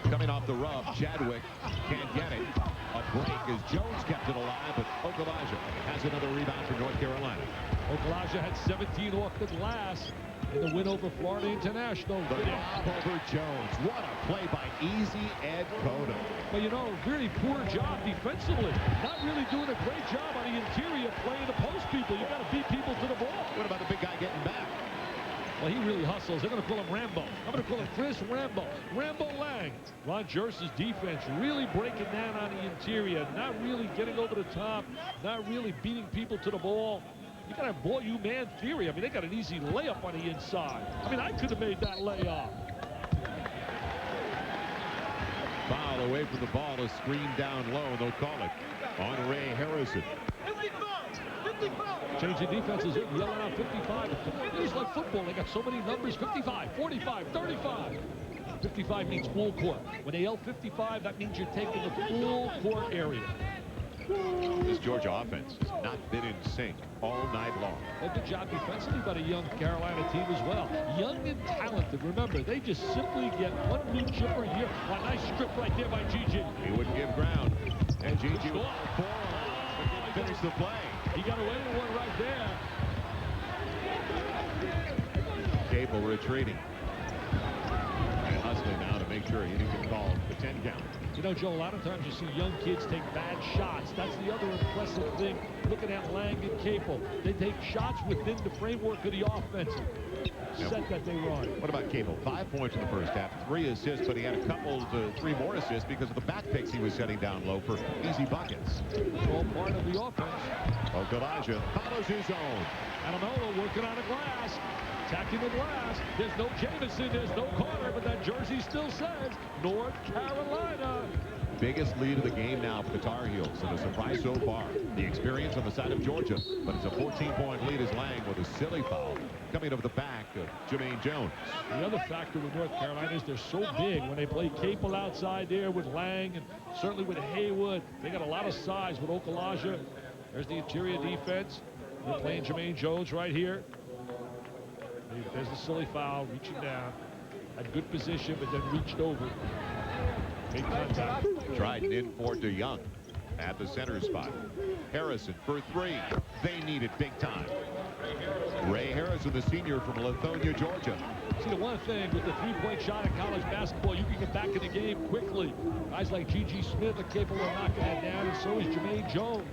Coming off the rub, Chadwick can't get it. A break as Jones kept it alive, but Okalaja has another rebound for North Carolina. Okalaja had 17 off the glass in the win over Florida International. The lob over Jones. What a play by Easy Ed Cota. But you know, really poor job defensively. Not really doing a great job on the interior playing the post people. You got to beat people to the ball. What about the big guy getting back? Well, he really hustles. They're going to call him Rambo. I'm going to call him Chris Rambo. Rambo Lang. Ron Jersey's defense really breaking down on the interior. Not really getting over the top. Not really beating people to the ball. You got to have boy you man theory. I mean, they got an easy layup on the inside. I mean, I could have made that layup. Foul away from the ball. A screen down low, and they'll call it on Ray Harrison. Changing defenses, yelling out 55. It's like football. They got so many numbers. 55, 45, 35. 55 means full court. When they yell 55, that means you're taking the full court area. This Georgia offense has not been in sync all night long. A good job defensively by the young Carolina team as well. Young and talented. Remember, they just simply get one blue chip a year. A nice strip right there by G.G. He wouldn't give ground. And G.G. with 4 to finish the play. He got away with one right there. Cable retreating. And hustling now to make sure he didn't get called the 10 count. You know, Joe, a lot of times you see young kids take bad shots. That's the other impressive thing. Looking at Lang and Capel, they take shots within the framework of the offensive. set that they run. What about Cable? 5 points in the first half, 3 assists, but he had a couple to 3 more assists because of the back picks he was setting down low for easy buckets. It's all part of the offense. Okalaja follows his own. Adamola working on the glass. Attacking the glass. There's no Jamison, there's no Carter, but that jersey still says North Carolina. Biggest lead of the game now for the Tar Heels, and a surprise so far. The experience on the side of Georgia, but it's a 14-point lead as Lang with a silly foul coming over the back of Jermaine Jones. The other factor with North Carolina is they're so big. When they play Capel outside there with Lang and certainly with Haywood, they got a lot of size with Okalaja. There's the interior defense. They're playing Jermaine Jones right here. There's the silly foul, reaching down. Had good position, but then reached over. Made contact. Tried in for DeYoung at the center spot. Harrison for 3. They need it big time. Ray Harrison, the senior from Lithonia, Georgia. See, the one thing with the three-point shot in college basketball, you can get back in the game quickly. Guys like G.G. Smith are capable of knocking that down, and so is Jermaine Jones.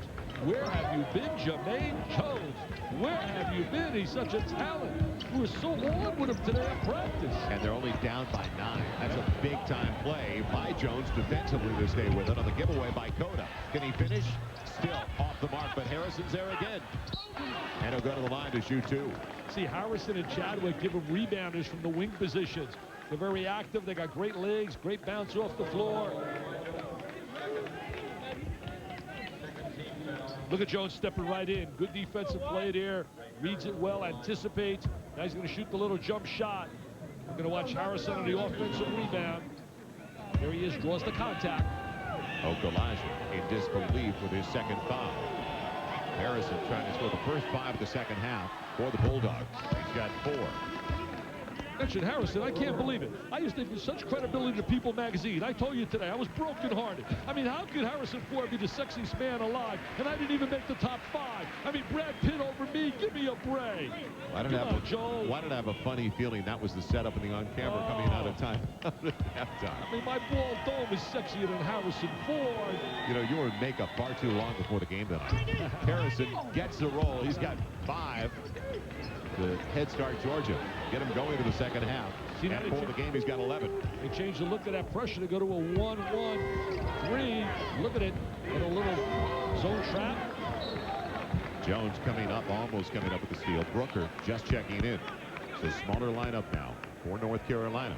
Where have you been, Jermaine Jones? Where have you been? He's such a talent. We were so on with him today at practice. And they're only down by 9. That's a big-time play by Jones defensively to stay with it on the giveaway by Cota. Can he finish? Still off the mark, but Harrison's there again. And he'll go to the line to shoot 2. See, Harrison and Chadwick give him rebounders from the wing positions. They're very active. They got great legs, great bounce off the floor. Look at Jones stepping right in. Good defensive play there. Reads it well, anticipates. Now he's going to shoot the little jump shot. We're going to watch Harrison on the offensive rebound. There he is, draws the contact. Okalaja in disbelief with his second foul. Harrison trying to score the first 5 of the second half for the Bulldogs. He's got 4. Mentioned Harrison, I can't believe it. I used to give such credibility to People magazine. I told you today, I was brokenhearted. I mean, how could Harrison Ford be the sexiest man alive, and I didn't even make the top 5? I mean, Brad Pitt over me, give me a break. Why did I have a funny feeling that was the setup in the on-camera coming out of time? I mean, my bald dome is sexier than Harrison Ford. You know, you were in makeup far too long before the game tonight. Harrison gets the roll. He's got 5. The head start Georgia. Get him going to the second half. And for the game, he's got 11. They changed the look of that pressure to go to a 1-1-3. Look at it. And a little zone trap. Jones coming up, almost coming up with the steal. Brooker just checking in. It's a smaller lineup now for North Carolina.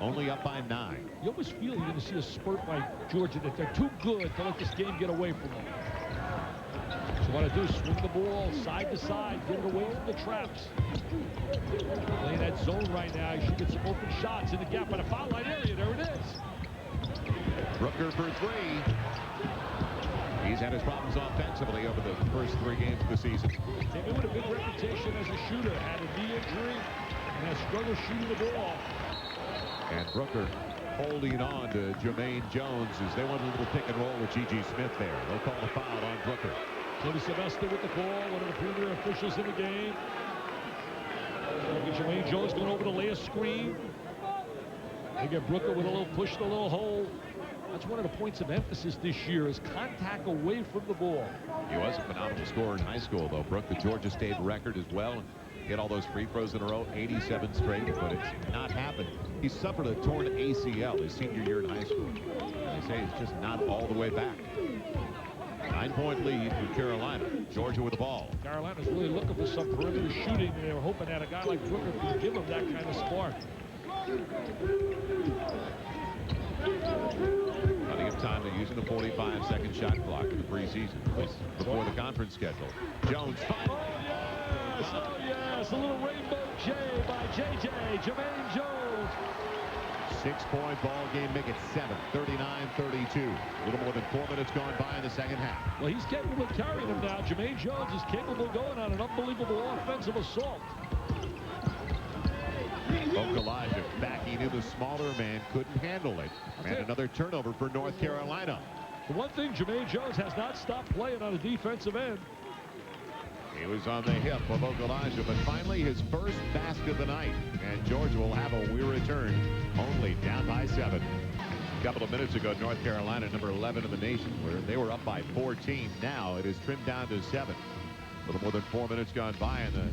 Only up by 9. You almost feel you're going to see a spurt by Georgia, that they're too good to let this game get away from them. So what I do is swing the ball side to side, get it away from the traps. Playing that zone right now. You should get some open shots in the gap by the foul line area. There it is. Brooker for 3. He's had his problems offensively over the first 3 games of the season. Came in with a big reputation as a shooter. Had a knee injury and has struggled shooting the ball. And Brooker holding on to Jermaine Jones as they want a little pick and roll with G.G. Smith there. They'll call a foul on Brooker. Tony Sylvester with the call, one of the premier officials in the game. Jermaine Jones going over the last screen. They get Brooker with a little push, a little hole. That's one of the points of emphasis this year, is contact away from the ball. He was a phenomenal scorer in high school, though. Broke the Georgia State record as well. Hit all those free throws in a row, 87 straight, but it's not happened. He suffered a torn ACL his senior year in high school. And they say it's just not all the way back. 9-point lead for Carolina. Georgia with the ball. Carolina's really looking for some perimeter shooting, and they were hoping that a guy like Brooker could give them that kind of spark. Plenty of time to using the 45-second shot clock in the preseason, at least before the conference schedule. Jones. Oh yes, a little rainbow J by JJ, Jermaine Jones. 6-point ball game, make it 7, 39-32. A little more than 4 minutes gone by in the second half. Well, he's capable of carrying him now. Jermaine Jones is capable of going on an unbelievable offensive assault. Okalaja backing in the smaller man, couldn't handle it. And another turnover for North Carolina. The one thing, Jermaine Jones has not stopped playing on the defensive end. He was on the hip of Okalaja, but finally his first basket of the night. And Georgia will have a wheel return, only down by 7. A couple of minutes ago, North Carolina, number 11 in the nation, where they were up by 14. Now it is trimmed down to 7. A little more than 4 minutes gone by in the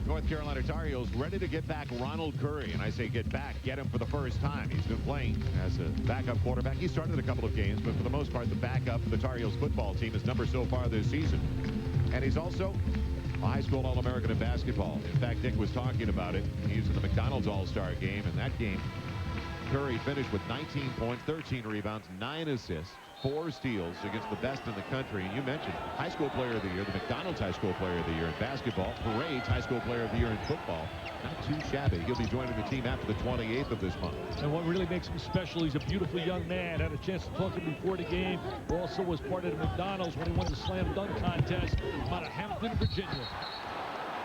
North Carolina Tar Heels ready to get back Ronald Curry. And I say get back, get him for the first time. He's been playing as a backup quarterback. He started a couple of games, but for the most part, the backup for the Tar Heels football team, his number so far this season. And he's also a high school All-American in basketball. In fact, Dick was talking about it. He's in the McDonald's All-Star game. In that game, Curry finished with 19 points, 13 rebounds, 9 assists, 4 steals against the best in the country. And you mentioned High School Player of the Year, the McDonald's High School Player of the Year in basketball, Parade's High School Player of the Year in football. Not too shabby. He'll be joining the team after the 28th of this month. And what really makes him special, he's a beautiful young man. Had a chance to talk to him before the game. Also was part of the McDonald's when he won the slam dunk contest out of Hampton, Virginia.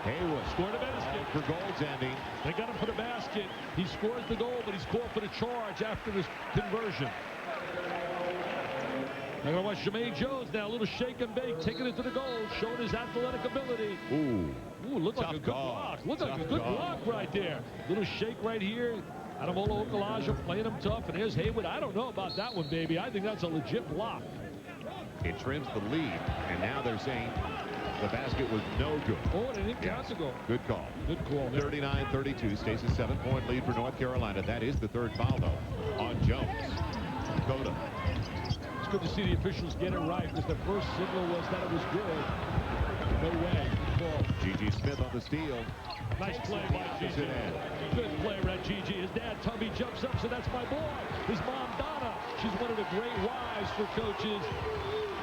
Haywood Scored a basket. for goaltending. They got him for the basket. He scores the goal, but he's called for the charge after this conversion. They're going to watch Jermaine Jones now. A little shake and bake, taking it to the goal, showing his athletic ability. Ooh, looked like a good block. Looked like a good block right there. Little shake right here. Adamola Okalaja playing him tough. And here's Haywood. I don't know about that one, baby. I think that's a legit block. It trims the lead, and now they're saying the basket was no good. Oh, they didn't count to go. Good call. Good call. 39-32 stays a 7-point lead for North Carolina. That is the third foul, though, on Jones. Dakota. It's good to see the officials get it right, because the first signal was that it was good. No way. Good ball. G.G. Smith on the steal. Nice play by G.G. Good play, Red G.G. His dad, Tubby, jumps up, so that's my boy. His mom, Donna. She's one of the great wives for coaches.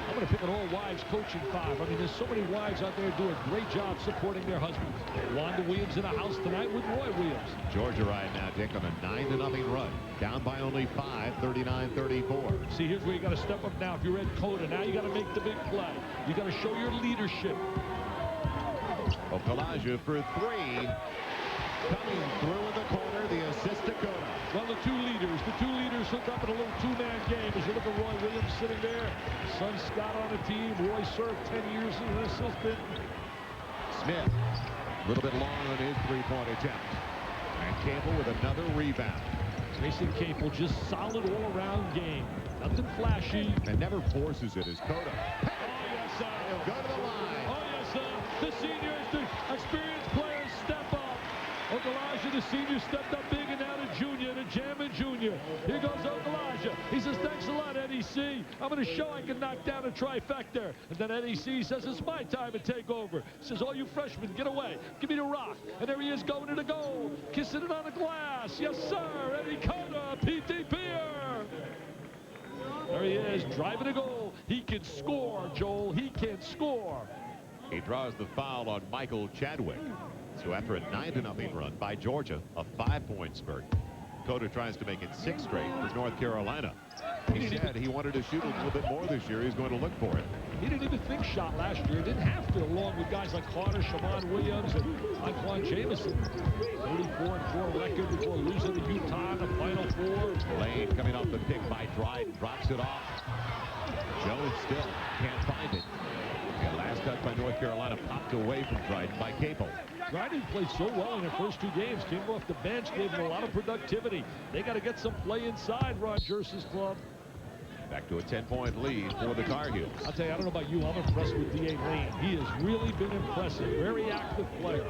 I'm going to pick an all-wives coaching 5. I mean, there's so many wives out there doing a great job supporting their husbands. Wanda Williams in the house tonight with Roy Williams. Georgia right now, Dick, on a 9-0 run. Down by only 5, 39-34. See, here's where you got to step up now. If you're Ed Cota, now you got to make the big play. You got to show your leadership. Okalaja for 3. Coming through in the corner, the assist to Cota. Well, the two leaders hooked up in a little two-man game. As you look at Roy Williams sitting there, son Scott on the team. Roy served 10 years as an assistant. Smith, a little bit long on his three-point attempt. And Campbell with another rebound. Mason Capel, just solid all-around game. Nothing flashy. And never forces it as Cota. Oh, yes, sir. He'll go to the line. Oh, yes, sir. The seniors, the experienced players step up. Okalaja, the senior, stepped up big, and now the junior, the Jammin' Junior. Here goes Okalaja. He says, thanks a lot, NEC. I'm going to show I can knock down a trifecta. And then NEC says, it's my time to take over. He says, all you freshmen, get away. Give me the rock. And there he is going to the goal. Kissing it on the glass. Yes, sir. Eddie Cota, PTP'er. There he is, driving a goal. He can score, Joel. He can score. He draws the foul on Michael Chadwick. So after a 9-0 run by Georgia, a 5-point spurt, Cota tries to make it 6 straight for North Carolina. He said he wanted to shoot a little bit more this year. He's going to look for it. He didn't even think shot last year. Didn't have to, along with guys like Carter, Shammond Williams, and Iquan Jamison. 34-4 record before losing to Utah in the Final Four. Lane coming off the pick by Dryden, drops it off. Jones still can't find it. And last touch by North Carolina popped away from Dryden by Capel. Dryden played so well in their first 2 games. Came off the bench, gave him a lot of productivity. They got to get some play inside Ron Jersey's club. Back to a 10-point lead for the Tar Heels. I'll tell you, I don't know about you, I'm impressed with D.A. Lane. He has really been impressive. Very active player.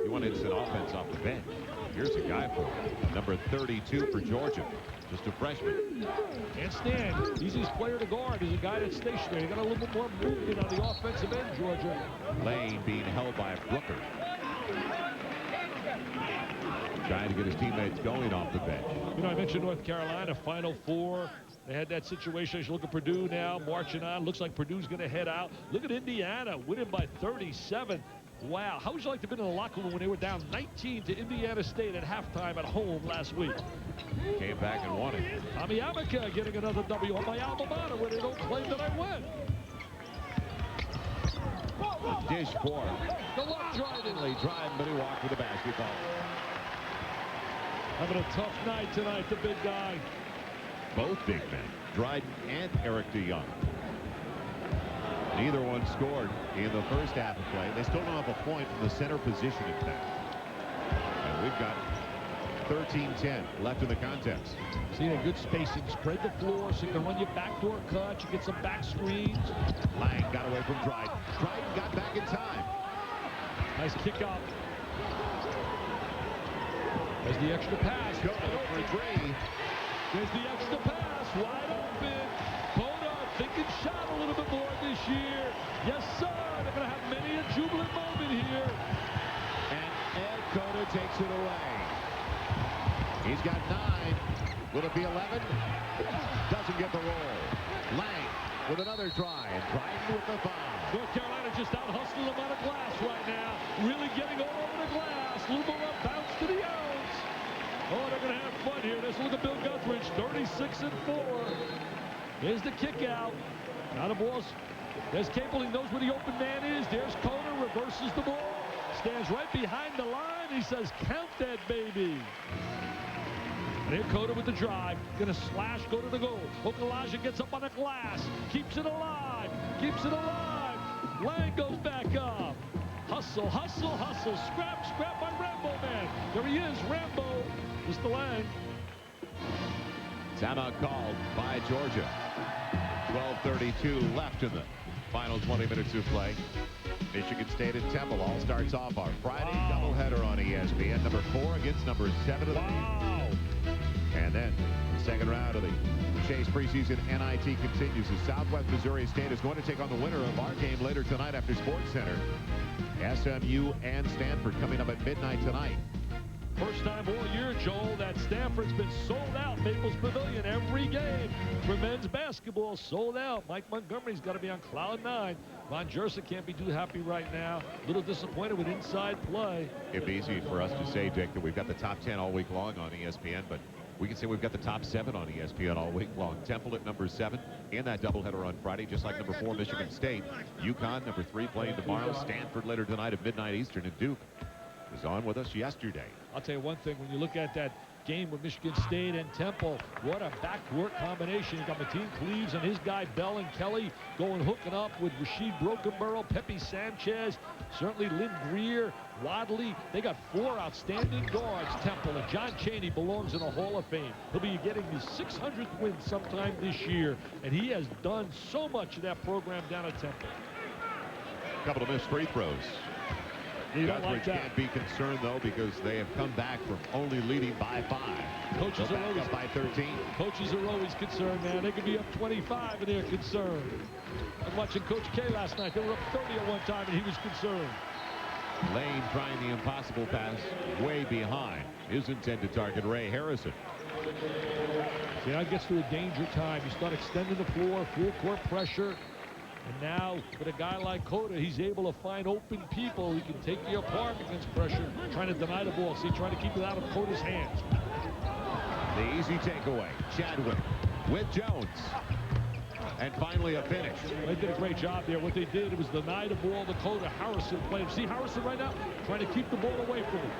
You want instant offense off the bench. Here's a guy for him. Number 32 for Georgia. Just a freshman. Can't stand. Easiest player to guard is a guy that's stationary. Got a little bit more movement on the offensive end, Georgia. Lane being held by Brooker. Trying to get his teammates going off the bench. You know, I mentioned North Carolina, Final Four. They had that situation. As you look at Purdue now, marching on. Looks like Purdue's going to head out. Look at Indiana, winning by 37. Wow. How would you like to have been in the locker room when they were down 19 to Indiana State at halftime at home last week? Came back and won it. Tommy Amica getting another W on my alma mater where they don't claim that I win. The dish for The one Dryden. Dryden, but he walked with the basketball. Having a tough night tonight, the big guy. Both big men, Dryden and Eric DeYoung. Neither one scored in the first half of play. They still don't have a point from the center position, in fact. And we've got 13-10 left in the contest. See that good spacing. Spread the floor so you can run your backdoor cut. You get some back screens. Lang got away from Dryden. Dryden got back in time. Nice kick out. There's the extra pass. Go for three. There's the extra pass. Wide open. Cota thinking shot a little bit more this year. Yes, sir. They're going to have many a jubilant moment here. And Ed Cota takes it away. He's got 9. Will it be 11? Doesn't get the roll. Lang with another try, and Dryden with the foul. North Carolina just out hustling them on a glass right now. Really getting all over the glass. A little more bounce to the ounce. Oh, they're going to have fun here. Let's look at Bill Guthridge, 36-4. Here's the kick out. Now the ball's. There's Capel. He knows where the open man is. There's Cota. Reverses the ball. Stands right behind the line. He says, count that, baby. And here Cota with the drive. Going to slash, go to the goal. Okalaja gets up on the glass. Keeps it alive. Keeps it alive. Lang goes back up. Hustle, hustle, hustle. Scrap, scrap by Rambo, man. There he is, Rambo. Mr. Lang. Timeout called by Georgia. 12:32 left in the final 20 minutes of play. Michigan State and Temple all starts off our Friday doubleheader on ESPN. Number 4 against number 7 of the league. And then the second round of the Chase preseason NIT continues as Southwest Missouri State is going to take on the winner of our game later tonight after Sports Center. SMU and Stanford coming up at midnight tonight. First time all year, Joel, that Stanford's been sold out. Maples Pavilion every game for men's basketball, sold out. Mike Montgomery's got to be on cloud 9. Von Jersa can't be too happy right now. A little disappointed with inside play. It'd be easy for us to say, Dick, that we've got the top 10 all week long on ESPN, but we can say we've got the top 7 on ESPN all week long. Temple at number 7 in that doubleheader on Friday, just like number 4, Michigan State. UConn, number 3, playing tomorrow. Stanford later tonight at midnight Eastern, and Duke was on with us yesterday. I'll tell you one thing, when you look at that game with Michigan State and Temple, what a backcourt combination. You got Mateen Cleaves and his guy Bell and Kelly going hooking up with Rashid Brokenborough, Pepe Sanchez, certainly Lynn Greer, Wadley. They got 4 outstanding guards, Temple, and John Chaney belongs in the Hall of Fame. He'll be getting his 600th win sometime this year, and he has done so much of that program down at Temple. A couple of missed free throws. You don't like that. Can't be concerned, though, because they have come back from only leading by 5. Coaches are always up by 13. Coaches are always concerned, man. They could be up 25 and they're concerned. I was watching Coach K last night. They were up 30 at one time and he was concerned. Lane trying the impossible pass way behind his intended target, Ray Harrison. See, that gets to a danger time. You start extending the floor, full court pressure. And now, with a guy like Cota, he's able to find open people. He can take you apart against pressure, trying to deny the ball. See, trying to keep it out of Cota's hands. The easy takeaway. Chadwick with Jones. And finally a finish. They did a great job there. What they did was deny the ball to Cota. Harrison played. See Harrison right now? Trying to keep the ball away from him.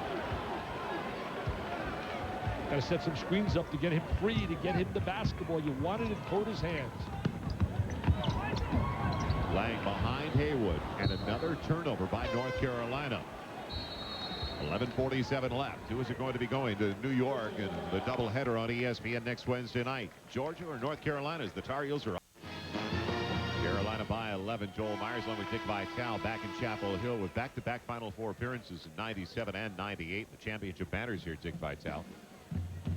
Got to set some screens up to get him free, to get him the basketball. You want it in Cota's hands. Lang behind Haywood, and another turnover by North Carolina. 11:47 left. Who is it going to be going to New York and the doubleheader on ESPN next Wednesday night? Georgia or North Carolina as the Tar Heels are up. Carolina by 11. Joel Myers along with Dick Vitale back in Chapel Hill with back-to-back Final Four appearances in 97 and 98. The championship banners here, Dick Vitale.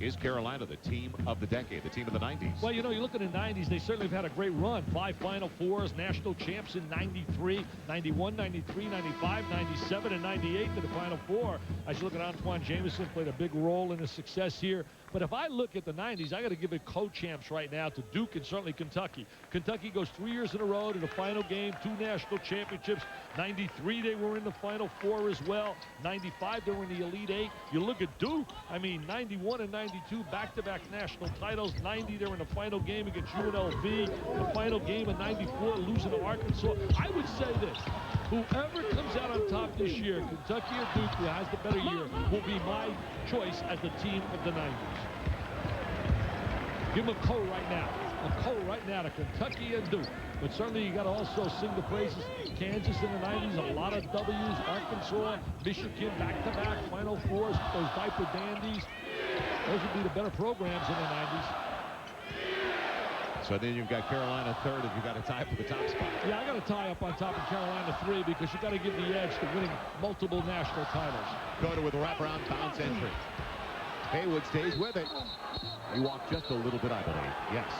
Is Carolina the team of the decade, the team of the 90s? Well, you know, you look at the 90s, they certainly have had a great run. 5 Final Fours, national champs in 93, 91, 93, 95, 97, and 98 to the Final Four. As you look at Antoine Jameson, played a big role in the success here. But if I look at the 90s, I got to give it co-champs right now to Duke and certainly Kentucky. Kentucky goes 3 years in a row to the final game, 2 national championships. 93, they were in the Final Four as well. 95, they were in the Elite 8. You look at Duke, I mean, 91 and 92, back-to-back national titles. 90, they're in the final game against UNLV. The final game in 94, losing to Arkansas. I would say this. Whoever comes out on top this year, Kentucky or Duke, who has the better year, will be my choice as the team of the 90s. Give them a call right now. A call right now to Kentucky and Duke. But certainly you got to also sing the praises. Kansas in the 90s, a lot of W's. Arkansas, Michigan, back-to-back Final Fours, those diaper dandies. Those would be the better programs in the 90s. So then you've got Carolina third, and you've got to tie for the top spot. Yeah, I got to tie up on top of Carolina 3 because you got to give the edge to winning multiple national titles. Cota with a wraparound bounce entry. Haywood stays with it. He walked just a little bit, I believe. Yes.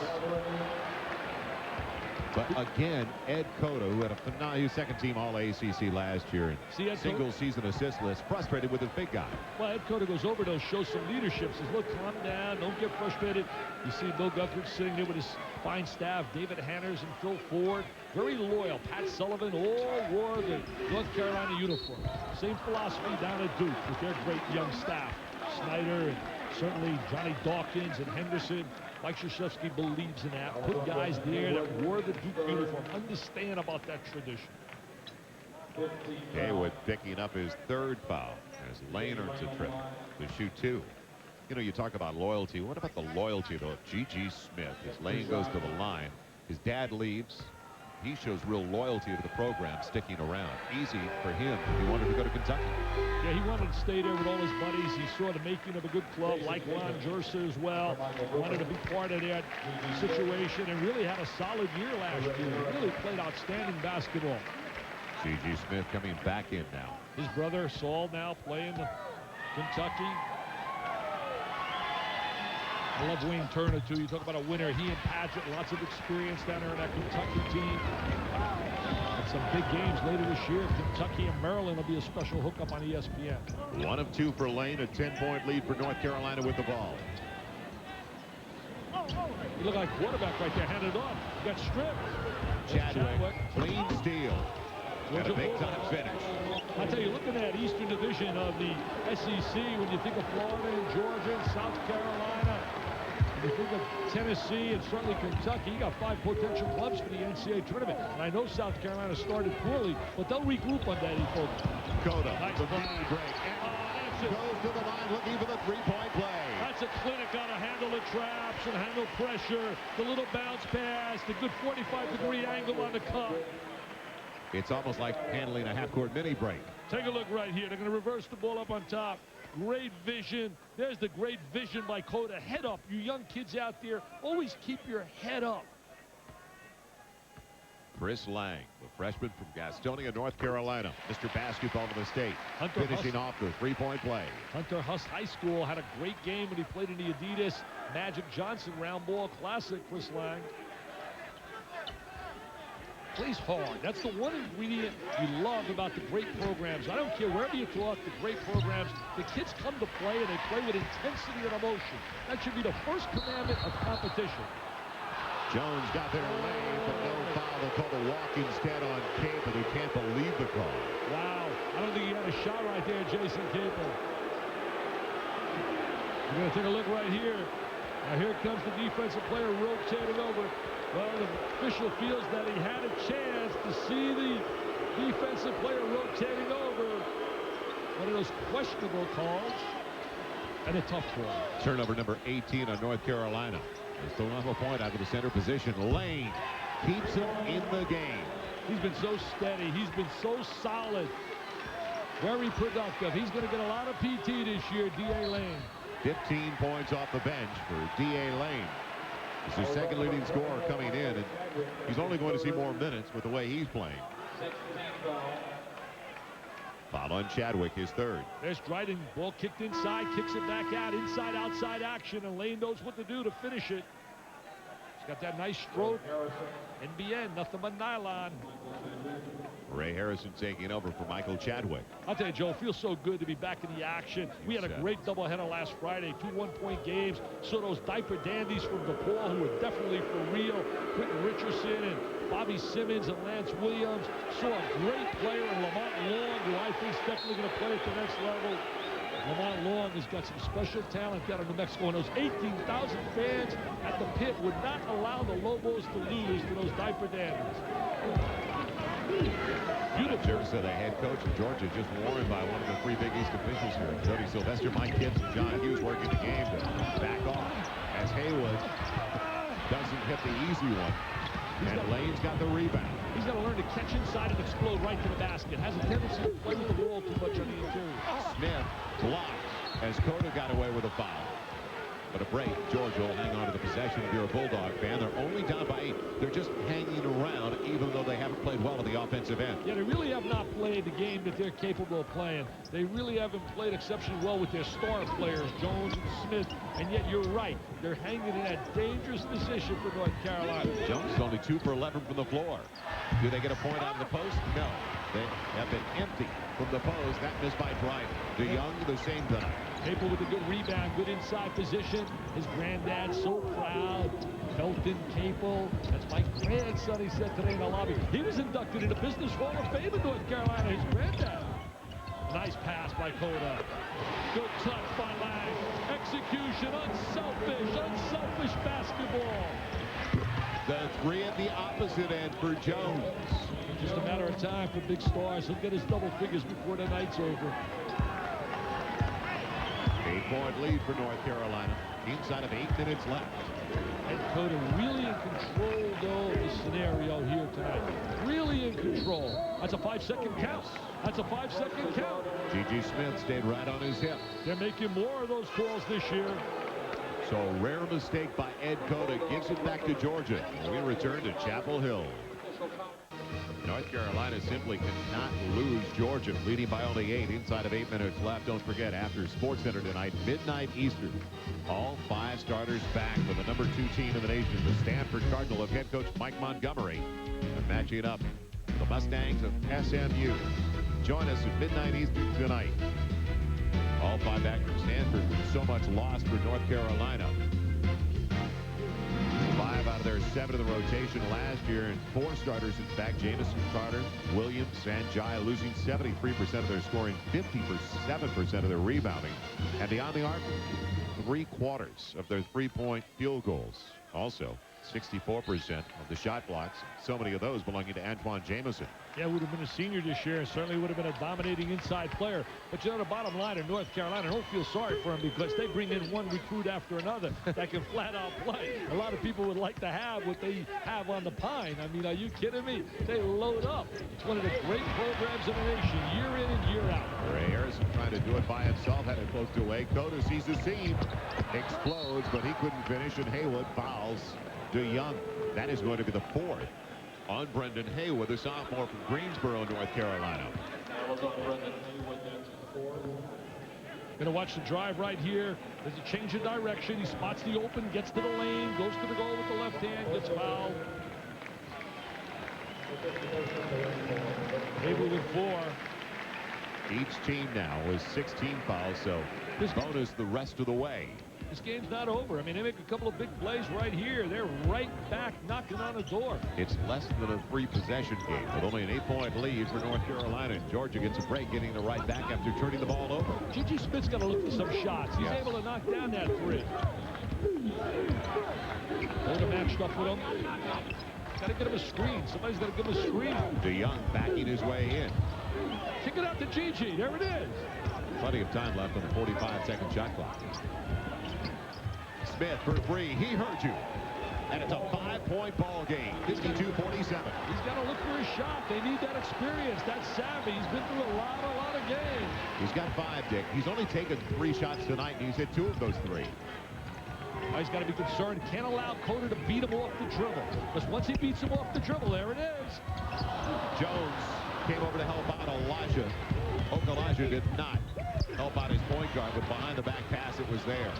But again, Ed Cota, who had a phenomenal second-team All-ACC last year, and single-season assist list, frustrated with his big guy. Well, Ed Cota goes over to show some leadership. Says, look, calm down. Don't get frustrated. You see Bill Guthridge sitting there with his fine staff, David Hanners and Phil Ford. Very loyal. Pat Sullivan all wore the North Carolina uniform. Same philosophy down at Duke with their great young staff. Snyder and certainly Johnny Dawkins and Henderson. Mike Krzyzewski believes in that. Put guys there that wore the Duke uniform. Understand about that tradition. Haywood picking up his third foul as Lane earns a trip to shoot 2. You know, you talk about loyalty. What about the loyalty of G.G. Smith? As Lane goes to the line, his dad leaves. He shows real loyalty to the program, sticking around. Easy for him if he wanted to go to Kentucky. Yeah, he wanted to stay there with all his buddies. He saw the making of a good club, like Ron Jerser as well. Wanted to be part of that situation and really had a solid year last year. Really played outstanding basketball. G.G. Smith coming back in now. His brother Saul now playing Kentucky. I love Wayne Turner, too. You talk about a winner. He and Padgett, lots of experience down there in that Kentucky team. And some big games later this year. Kentucky and Maryland will be a special hookup on ESPN. 1 of 2 for Lane. A 10-point lead for North Carolina with the ball. You look like quarterback right there. Handed off. Got stripped. Chadwick. Clean steal. And a big-time finish. I tell you, looking at Eastern Division of the SEC, when you think of Florida and Georgia and South Carolina, when you think of Tennessee and certainly Kentucky, you got 5 potential clubs for the NCAA tournament. And I know South Carolina started poorly, but they'll regroup on that, folks. Cota, Nice the break. And goes to the line looking for the 3-point play. That's a clinic on to handle the traps and handle pressure. The little bounce pass, the good 45-degree angle on the cut. It's almost like handling a half-court mini break. Take a look right here. They're going to reverse the ball up on top. Great vision. There's the great vision by Cota. Head up. You young kids out there, always keep your head up. Chris Lang, the freshman from Gastonia, North Carolina. Mr. Basketball in the state. Finishing off the 3-point play. Hunter Huss High School had a great game when he played in the Adidas Magic Johnson Round Ball Classic. Chris Lang plays hard. That's the one ingredient you love about the great programs. I don't care wherever you talk, the great programs, the kids come to play and they play with intensity and emotion. That should be the first commandment of competition. Jones got there late, but no foul. They'll call the walk instead on Capel, who can't believe the call. Wow. I don't think he had a shot right there, Jason Capel. We're going to take a look right here. Now here comes the defensive player rotating over. Well, the official feels that he had a chance to see the defensive player rotating over. One of those questionable calls and a tough call. Turnover number 18 on North Carolina. They still have a point out of the center position. Lane keeps him in the game. He's been so steady. He's been so solid. Very productive. He's going to get a lot of PT this year, D.A. Lane. 15 points off the bench for D.A. Lane. It's his second leading scorer coming in, and he's only going to see more minutes with the way he's playing. Foul on Chadwick, his third. There's Dryden. Ball kicked inside, kicks it back out. Inside, outside action, and Lane knows what to do to finish it. He's got that nice stroke. NBN, nothing but nylon. Ray Harrison taking over for Michael Chadwick. I'll tell you, Joe, it feels so good to be back in the action. We had a great doubleheader last Friday, 2 one-point games. Saw those diaper dandies from DePaul who were definitely for real. Quentin Richardson and Bobby Simmons and Lance Williams. Saw a great player in Lamont Long, who I think is definitely going to play at the next level. Lamont Long has got some special talent down in New Mexico, and those 18,000 fans at the pit would not allow the Lobos to lose to those diaper dandies. Beautiful. So the head coach of Georgia just warned by one of the 3 Big East officials here. Jody Sylvester, Mike Gibbs, and John Hughes working the game to back off as Haywood doesn't hit the easy one. And Lane's got the rebound. He's got to learn to catch inside and explode right to the basket. Has a tendency to play with the ball too much on the interior. Smith blocked as Cota got away with a foul. But a break, Georgia will hang on to the possession if you're a Bulldog fan. They're only down by 8. They're just hanging around, even though they haven't played well on the offensive end. Yeah, they really have not played the game that they're capable of playing. They really haven't played exceptionally well with their star players, Jones and Smith. And yet, you're right. They're hanging in that dangerous position for North Carolina. Jones is only 2 for 11 from the floor. Do they get a point out of the post? No. They have been empty from the post. That missed by Bryant. DeYoung, the same tonight. Capel with a good rebound, good inside position. His granddad so proud. Pelton Capel. That's my grandson, he said today in the lobby. He was inducted into Business Hall of Fame in North Carolina, his granddad. Nice pass by Cota. Good touch by Lang. Execution, unselfish basketball. The 3 at the opposite end for Jones. Just a matter of time for big stars. He'll get his double figures before the night's over. 8-point lead for North Carolina. Inside of 8 minutes left. And Cota really in control, though, of the scenario here tonight. Really in control. That's a 5-second count. That's a 5-second count. G.G. Smith stayed right on his hip. They're making more of those calls this year. So rare mistake by Ed Cota gives it back to Georgia. We return to Chapel Hill. North Carolina simply cannot lose Georgia, leading by only 8 inside of 8 minutes left. Don't forget, after SportsCenter tonight, midnight Eastern, all 5 starters back with the number 2 team in the nation, the Stanford Cardinal of head coach Mike Montgomery, and matching up the Mustangs of SMU. Join us at midnight Eastern tonight. All 5 back from Stanford with so much loss for North Carolina. 5 out of their 7 in the rotation last year, and 4 starters in fact. Jamison, Carter, Williams, Sanjay losing 73% of their scoring, 57% of their rebounding, and beyond the arc, 3/4 of their 3-point field goals. Also, 64% of the shot blocks, so many of those belonging to Antoine Jamison. Yeah, would have been a senior this year and certainly would have been a dominating inside player. But you know, the bottom line in North Carolina, don't feel sorry for him because they bring in one recruit after another that can flat out play. A lot of people would like to have what they have on the Pine. I mean, are you kidding me? They load up. It's one of the great programs in the nation, year in and year out. Ray Harrison trying to do it by himself, had it close to away. Cota sees the seam, explodes, but he couldn't finish, and Haywood fouls DeYoung. That is going to be the 4th on Brendan Haywood, the sophomore from Greensboro, North Carolina. Going to watch the drive right here. There's a change of direction. He spots the open, gets to the lane, goes to the goal with the left hand, gets fouled. Haywood with 4. Each team now with 16 fouls, so this bonus the rest of the way. This game's not over. I mean, they make a couple of big plays right here. They're right back knocking on the door. It's less than a 3-possession game with only an 8-point lead for North Carolina. And Georgia gets a break getting the right back after turning the ball over. G.G. Smith's got to look for some shots. He's able to knock down that 3. Cota matched up with him. Got to get him a screen. Somebody's got to give him a screen. DeYoung backing his way in. Kick it out to G.G. There it is. Plenty of time left on the 45-second shot clock. Smith for 3. He heard you. And it's a 5-point ball game. 52-47. He's got to look for a shot. They need that experience, that savvy. He's been through a lot of games. He's got 5, Dick. He's only taken 3 shots tonight, and he's hit 2 of those 3. He's got to be concerned. Can't allow Cota to beat him off the dribble. Because once he beats him off the dribble, there it is. Jones came over to help out Elijah. Elijah did not help out his point guard, but behind the back pass, it was there.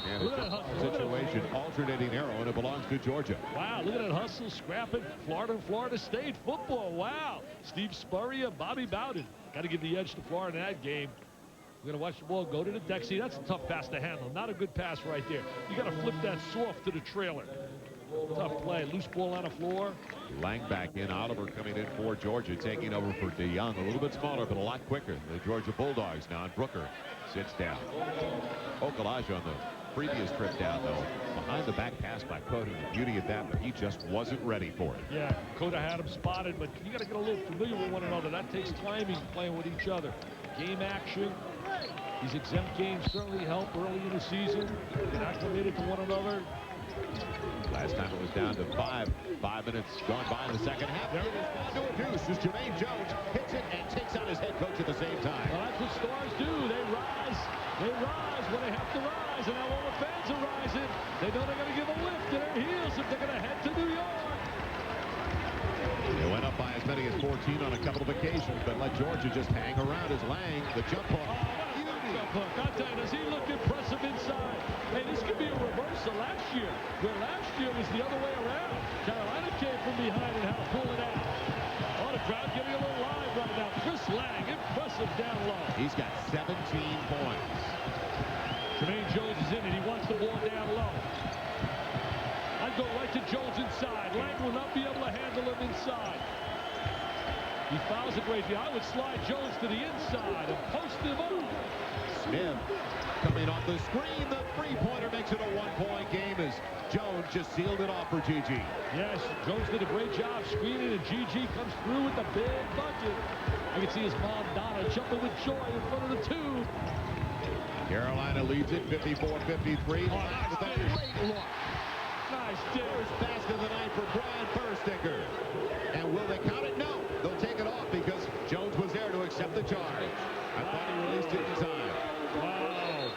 And it's a situation, alternating arrow, and it belongs to Georgia. Wow, look at that hustle, scrapping. Florida State football. Wow. Steve Spurrier, Bobby Bowden. Got to give the edge to Florida in that game. We're going to watch the ball go to the deck. See, that's a tough pass to handle. Not a good pass right there. You got to flip that soft to the trailer. Tough play. Loose ball on the floor. Lang back in. Oliver coming in for Georgia, taking over for DeYoung. A little bit smaller, but a lot quicker. The Georgia Bulldogs now. And Brooker sits down. Elijah on the previous trip down, though. Behind the back pass by Cota. The beauty of that, but he just wasn't ready for it. Yeah, Cota had him spotted, but you got to get a little familiar with one another. That takes timing, playing with each other. Game action. These exempt games certainly help early in the season. Get acclimated to one another. Last time it was down to 5 minutes gone by in the second half. There it is, down to a deuce as Jermaine Jones hits it and takes out his head coach at the same time. Well, that's what stars do. They rise when they have to rise, and now all the fans are They know they're going to give a lift to their heels if they're going to head to New York. They went up by as many as 14 on a couple of occasions, but let Georgia just hang around as Lang, the jump hook. Jump hook. I tell you, does he look impressive inside? Hey, this could be a reversal last year, where last year was the other way around. Carolina came from behind and had to pull it out. Oh, the crowd getting a little live right now. Chris Lang, impressive down low. He's got 17 points. Jermaine Jones is in it. He wants the ball down low. I'd go right to Jones inside. Lang will not be able to handle him inside. He fouls a great deal. I would slide Jones to the inside and post him up. Smith coming off the screen. The three-pointer makes it a one-point game as Jones just sealed it off for GG. Yes, Jones did a great job screening, and GG comes through with the big bucket. I can see his mom, Donna, jumping with joy in front of the tube. Carolina leads it 54-53. Oh, nice Great look. Nice dig. First basket of the night for Brad Bursticker. And will they count it? No. They'll take it off because Jones was there to accept the charge. I thought he released it in time. Wow.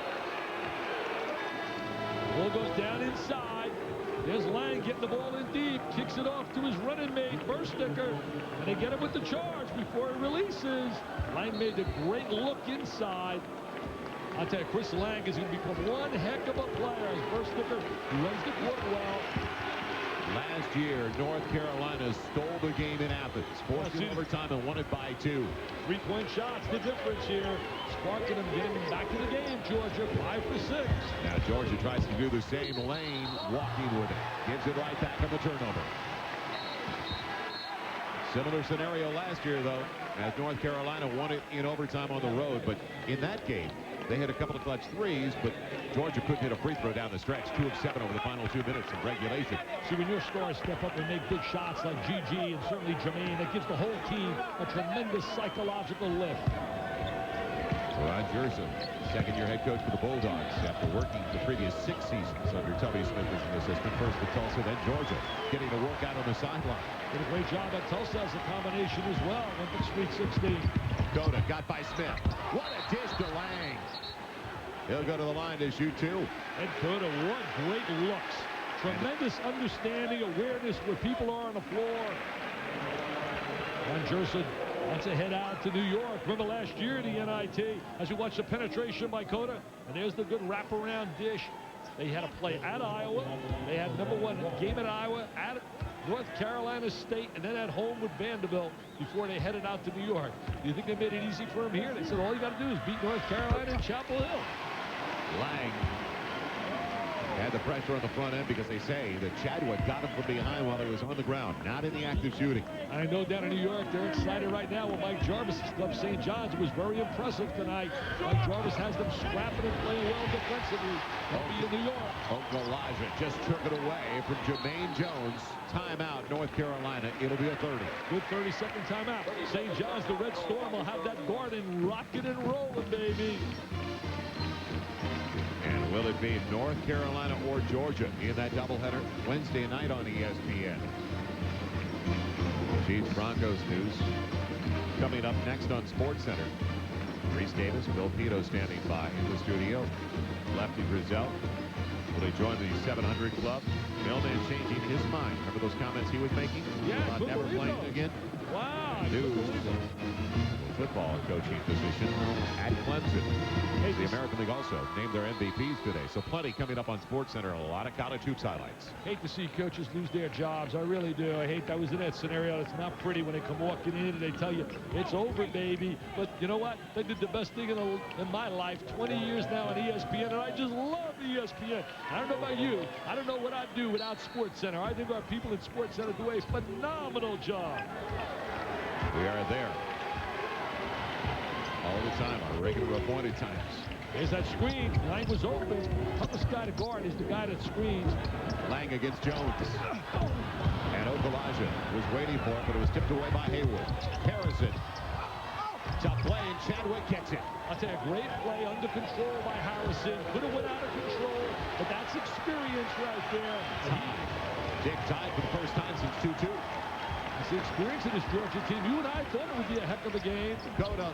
Ball goes down inside. There's Lang getting the ball in deep. Kicks it off to his running mate, Bursticker. And they get him with the charge before he releases. Lang made a great look inside. I'll tell you, Chris Lang is going to become one heck of a player as Bursticker runs the court well. Last year, North Carolina stole the game in Athens. Forced it overtime and won it by 2. Three-point shots, the difference here. Sparking them, getting them back to the game, Georgia, 5 for 6. Now Georgia tries to do the same. Lane walking with it. Gives it right back on the turnover. Similar scenario last year, though, as North Carolina won it in overtime on the road. But in that game, they hit a couple of clutch threes, but Georgia couldn't hit a free throw down the stretch. 2 of 7 over the final 2 minutes of regulation. See, when your stars step up and make big shots like GG and certainly Jermaine, that gives the whole team a tremendous psychological lift. Ron Jerson, second-year head coach for the Bulldogs after working the previous 6 seasons under Tubby Smith as an assistant. First at Tulsa, then Georgia, getting to work out on the sideline. Did a great job at Tulsa as a combination as well. Went to Sweet 16. Dakota got by Smith. What a dish to Lang. He'll go to the line to shoot 2. And Dakota, what great looks. Tremendous understanding, awareness where people are on the floor. Ron Jerson wants to head out to New York. Remember last year in the NIT, as we watch the penetration by Cota, and there's the good wraparound dish. They had a play at Iowa. They had #1 game at Iowa, at North Carolina State, and then at home with Vanderbilt before they headed out to New York. Do you think they made it easy for him here? They said all you got to do is beat North Carolina and Chapel Hill. Lang had the pressure on the front end because they say that Chadwick got him from behind while he was on the ground, not in the act of shooting. I know down in New York, they're excited right now with Mike Jarvis' stuff. St. John's. It was very impressive tonight. Mike Jarvis has them scrapping and playing well defensively. They'll be in New York. Elijah just took it away from Jermaine Jones. Timeout, North Carolina. It'll be a 30. Good 30-second timeout. St. John's, the Red Storm, will have that garden rocking and rolling, baby. And will it be North Carolina or Georgia in that doubleheader Wednesday night on ESPN? Chiefs Broncos news coming up next on SportsCenter. Reese Davis, Bill Pito standing by in the studio. Lefty Drizel. Will they join the 700 club? Mailman changing his mind. Remember those comments he was making? Yeah, about never playing again? Wow. News. Football coaching position at Clemson. The American League also named their MVPs today. So plenty coming up on SportsCenter. A lot of college hoops highlights. Hate to see coaches lose their jobs. I really do. I hate that was in that scenario. It's not pretty when they come walking in and they tell you it's over, baby. But you know what? They did the best thing in my life. 20 years now on ESPN, and I just love ESPN. I don't know about you. I don't know what I'd do without SportsCenter. I think our people at SportsCenter do a phenomenal job. We are there all the time, our regular appointed times. There's that screen. Lang was open. Toughest guy to guard is the guy that screens. Lang against Jones. And Elijah was waiting for it, but it was tipped away by Hayward. Harrison. Tough play, and Chadwick gets it. I'll tell you, a great play under control by Harrison. Could have went out of control, but that's experience right there. Dick tied for the first time since 2-2. It's the experience of this Georgia team. You and I thought it would be a heck of a game. Dakota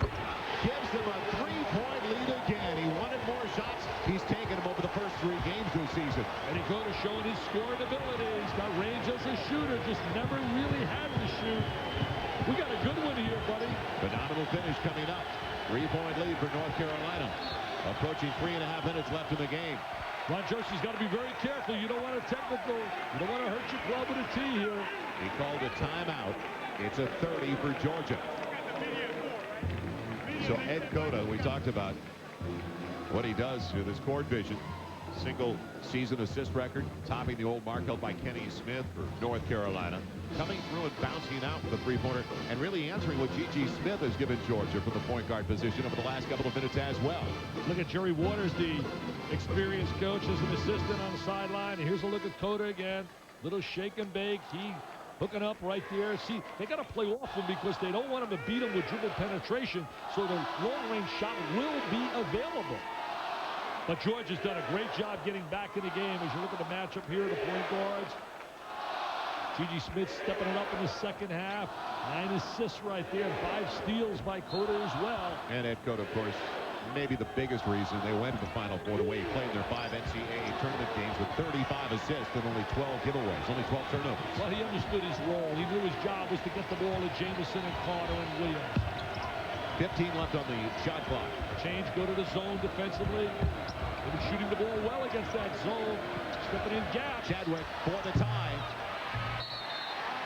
gives them a 3-point lead again. He wanted more shots. He's taken them over the first 3 games this season. And Dakota showing his scoring ability. He's got range as a shooter, just never really had to shoot. We got a good one here, buddy. Phenomenal finish coming up. 3-point lead for North Carolina. Approaching 3.5 minutes left in the game. Ron Jersey's got to be very careful. You don't want a technical. You don't want to hurt your club with a tee here. He called a timeout. It's a 30 for Georgia. So Ed Cota, we talked about what he does with his court vision. Single season assist record, topping the old mark held by Kenny Smith for North Carolina. Coming through and bouncing out with a 3-pointer and really answering what G.G. Smith has given Georgia from the point guard position over the last couple of minutes as well. Look at Jerry Waters, the experienced coach, as an assistant on the sideline. And here's a look at Cota again. Little shake and bake. He hooking up right there. See, they got to play off him because they don't want him to beat him with dribble penetration. So the long-range shot will be available. But Georgia's done a great job getting back in the game. As you look at the matchup here, the point guards. G.G. Smith stepping it up in the second half. 9 assists right there. 5 steals by Cota as well. And Ed Cota, of course, maybe the biggest reason they went to the Final Four the way he played in their 5 NCAA tournament games with 35 assists and only 12 giveaways, only 12 turnovers. Well, he understood his role. He knew his job was to get the ball to Jamison and Carter and Williams. 15 left on the shot clock. Change, go to the zone defensively. They've been shooting the ball well against that zone. Stepping in gap. Chadwick for the tie.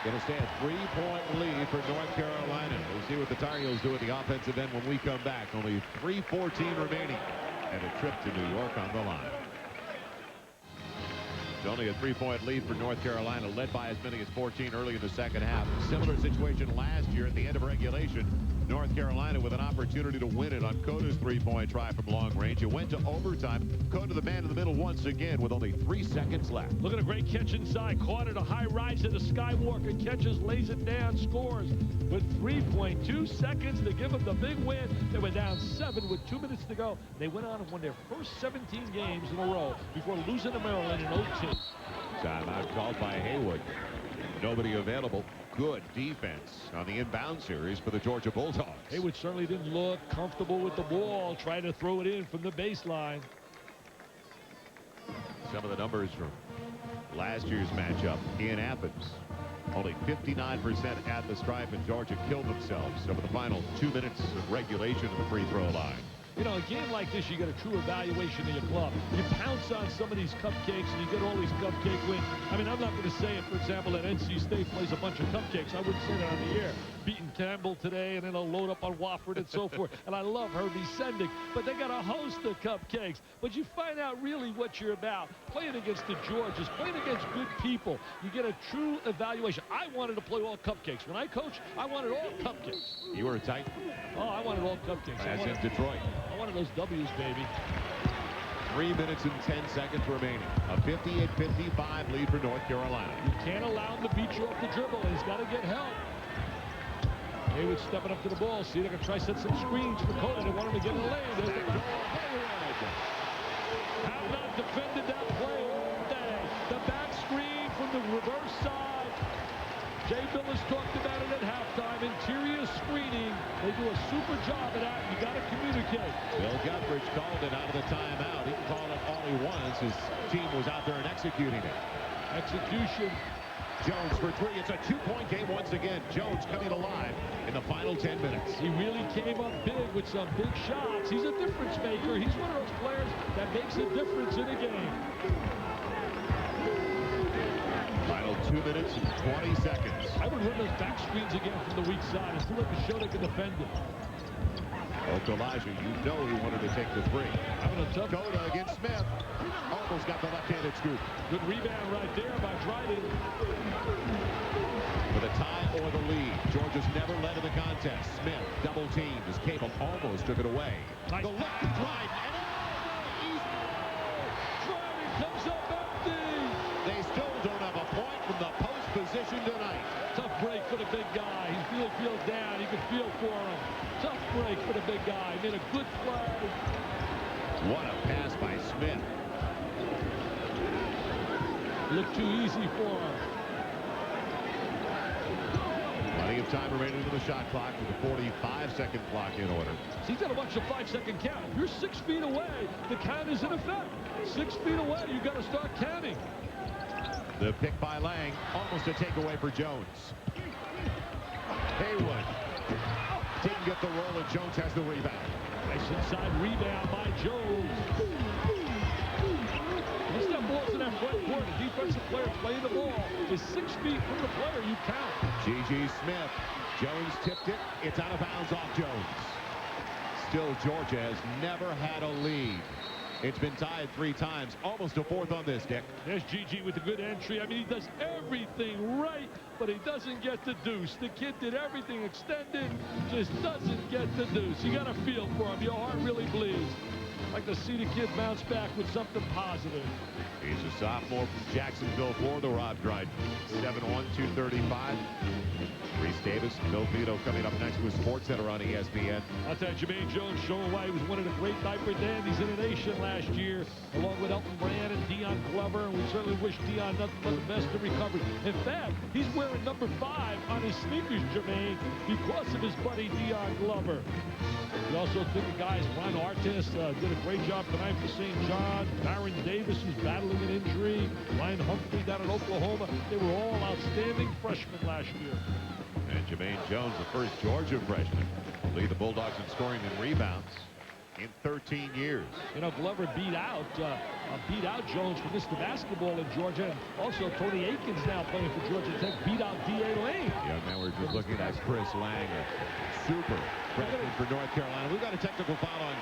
Going to stay a 3-point lead for North Carolina. We'll see what the Tar Heels do at the offensive end when we come back. Only 3:14 remaining. And a trip to New York on the line. It's only a 3-point lead for North Carolina, led by as many as 14 early in the second half. Similar situation last year at the end of regulation. North Carolina with an opportunity to win it on Cota's 3-point try from long range. It went to overtime. Cota, the man in the middle, once again with only 3 seconds left. Look at a great catch inside. Caught it, a high rise to the Skywalker. Catches, lays it down, scores with 3.2 seconds to give them the big win. They were down 7 with 2 minutes to go. They went on and won their first 17 games in a row before losing to Maryland in OT. Timeout called by Haywood. Nobody available. Good defense on the inbound series for the Georgia Bulldogs. Haywood certainly didn't look comfortable with the ball, trying to throw it in from the baseline. Some of the numbers from last year's matchup in Athens. Only 59% at the stripe, and Georgia killed themselves over the final 2 minutes of regulation of the free throw line. You know, a game like this, you get a true evaluation of your club. You pounce on some of these cupcakes, and you get all these cupcake wins. I mean, I'm not going to say it, for example, that NC State plays a bunch of cupcakes. I wouldn't say that on the air. Beating Campbell today, and then they'll load up on Wofford and so forth. And I love Herbie Sendick, but they got a host of cupcakes. But you find out really what you're about. Playing against the Georgias, playing against good people, you get a true evaluation. I wanted to play all cupcakes. When I coached, I wanted all cupcakes. You were tight. Oh, I wanted all cupcakes. As in Detroit. I wanted those W's, baby. 3 minutes and 10 seconds remaining. A 58-55 lead for North Carolina. You can't allow him to beat you off the dribble. He's got to get help. Haywood stepping up to the ball. See, they're going to try to set some screens for Cota. They want him to get in the lane. There's the ball. Have not defended that play all day. The back screen from the reverse side. Jay Billis talked about it at halftime. Interior screening. They do a super job of that. You got to communicate. Bill Guthridge called it out of the timeout. He can call it all he wants. His team was out there and executing it. Execution. Jones for 3. It's a 2-point game once again. Jones coming alive in the final 10 minutes. He really came up big with some big shots. He's a difference maker. He's one of those players that makes a difference in a game. Final 2 minutes and 20 seconds. I would run those back screens again from the weak side and feel like the show they can defend it. Okolaja, you know he wanted to take the 3. Having a tough Cota against Smith. Almost got the left-handed scoop. good rebound right there by Dryden. With a tie or the lead. Georgia's never led in the contest. Smith double teamed as Cable almost took it away. Nice. The look to Dryden. Dryden comes up empty. They still don't have a point from the post position tonight. Tough break for the big guy. He's feel down. You can feel for him. Tough break for the big guy. Made a good play. What a pass by Smith. Looked too easy for him. time remaining to the shot clock with a 45-second clock in order. So he's got a bunch of 5-second count. If you're 6 feet away, the count is in effect. 6 feet away, you've got to start counting. The pick by Lang, almost a takeaway for Jones. Haywood didn't get the roll, and Jones has the rebound. Nice inside rebound by Jones. Once that ball's in that front court, the defensive player playing the ball is 6 feet from the player, you count. G.G. Smith. Jones tipped it. It's out of bounds off Jones. Still, Georgia has never had a lead. It's been tied 3 times, almost a fourth on this, Dick. There's G.G. with a good entry. I mean, he does everything right, but he doesn't get the deuce. The kid did everything extended, just doesn't get the deuce. You got to feel for him. Your heart really bleeds. Like to see the kid bounce back with something positive. He's a sophomore from Jacksonville, Florida, Rob Dryden. 7'1", 235. Reese Davis, Bill Vito coming up next with SportsCenter on ESPN. I'll tell you, Jermaine Jones showing why he was one of the great diaper dandies in the nation last year, along with Elton Brand and Deion Glover, and we certainly wish Deion nothing but the best in recovery. In fact, he's wearing number 5 on his sneakers, Jermaine, because of his buddy Deion Glover. We also think the guys, Ron Artest did a great job tonight for St. John. Baron Davis, who's battling an injury. Ryan Humphrey down in Oklahoma. They were all outstanding freshmen last year. And Jermaine Jones, the first Georgia freshman, will lead the Bulldogs in scoring and rebounds in 13 years. You know, Glover beat out Jones for Mr. Basketball in Georgia. And also, Tony Aikens now playing for Georgia Tech beat out D.A. Lane. Yeah, now we're just looking at Chris Lang, a super freshman for North Carolina. We've got a technical foul on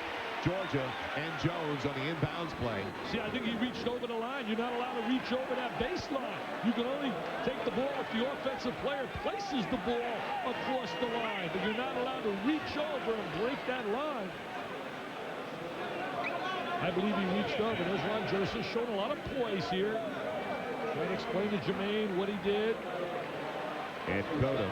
Georgia and Jones on the inbounds play. See, I think he reached over the line. You're not allowed to reach over that baseline. You can only take the ball if the offensive player places the ball across the line. But you're not allowed to reach over and break that line. I believe he reached over. There's Ron Jerson showing a lot of poise here. Trying to explain to Jermaine what he did. And Cota.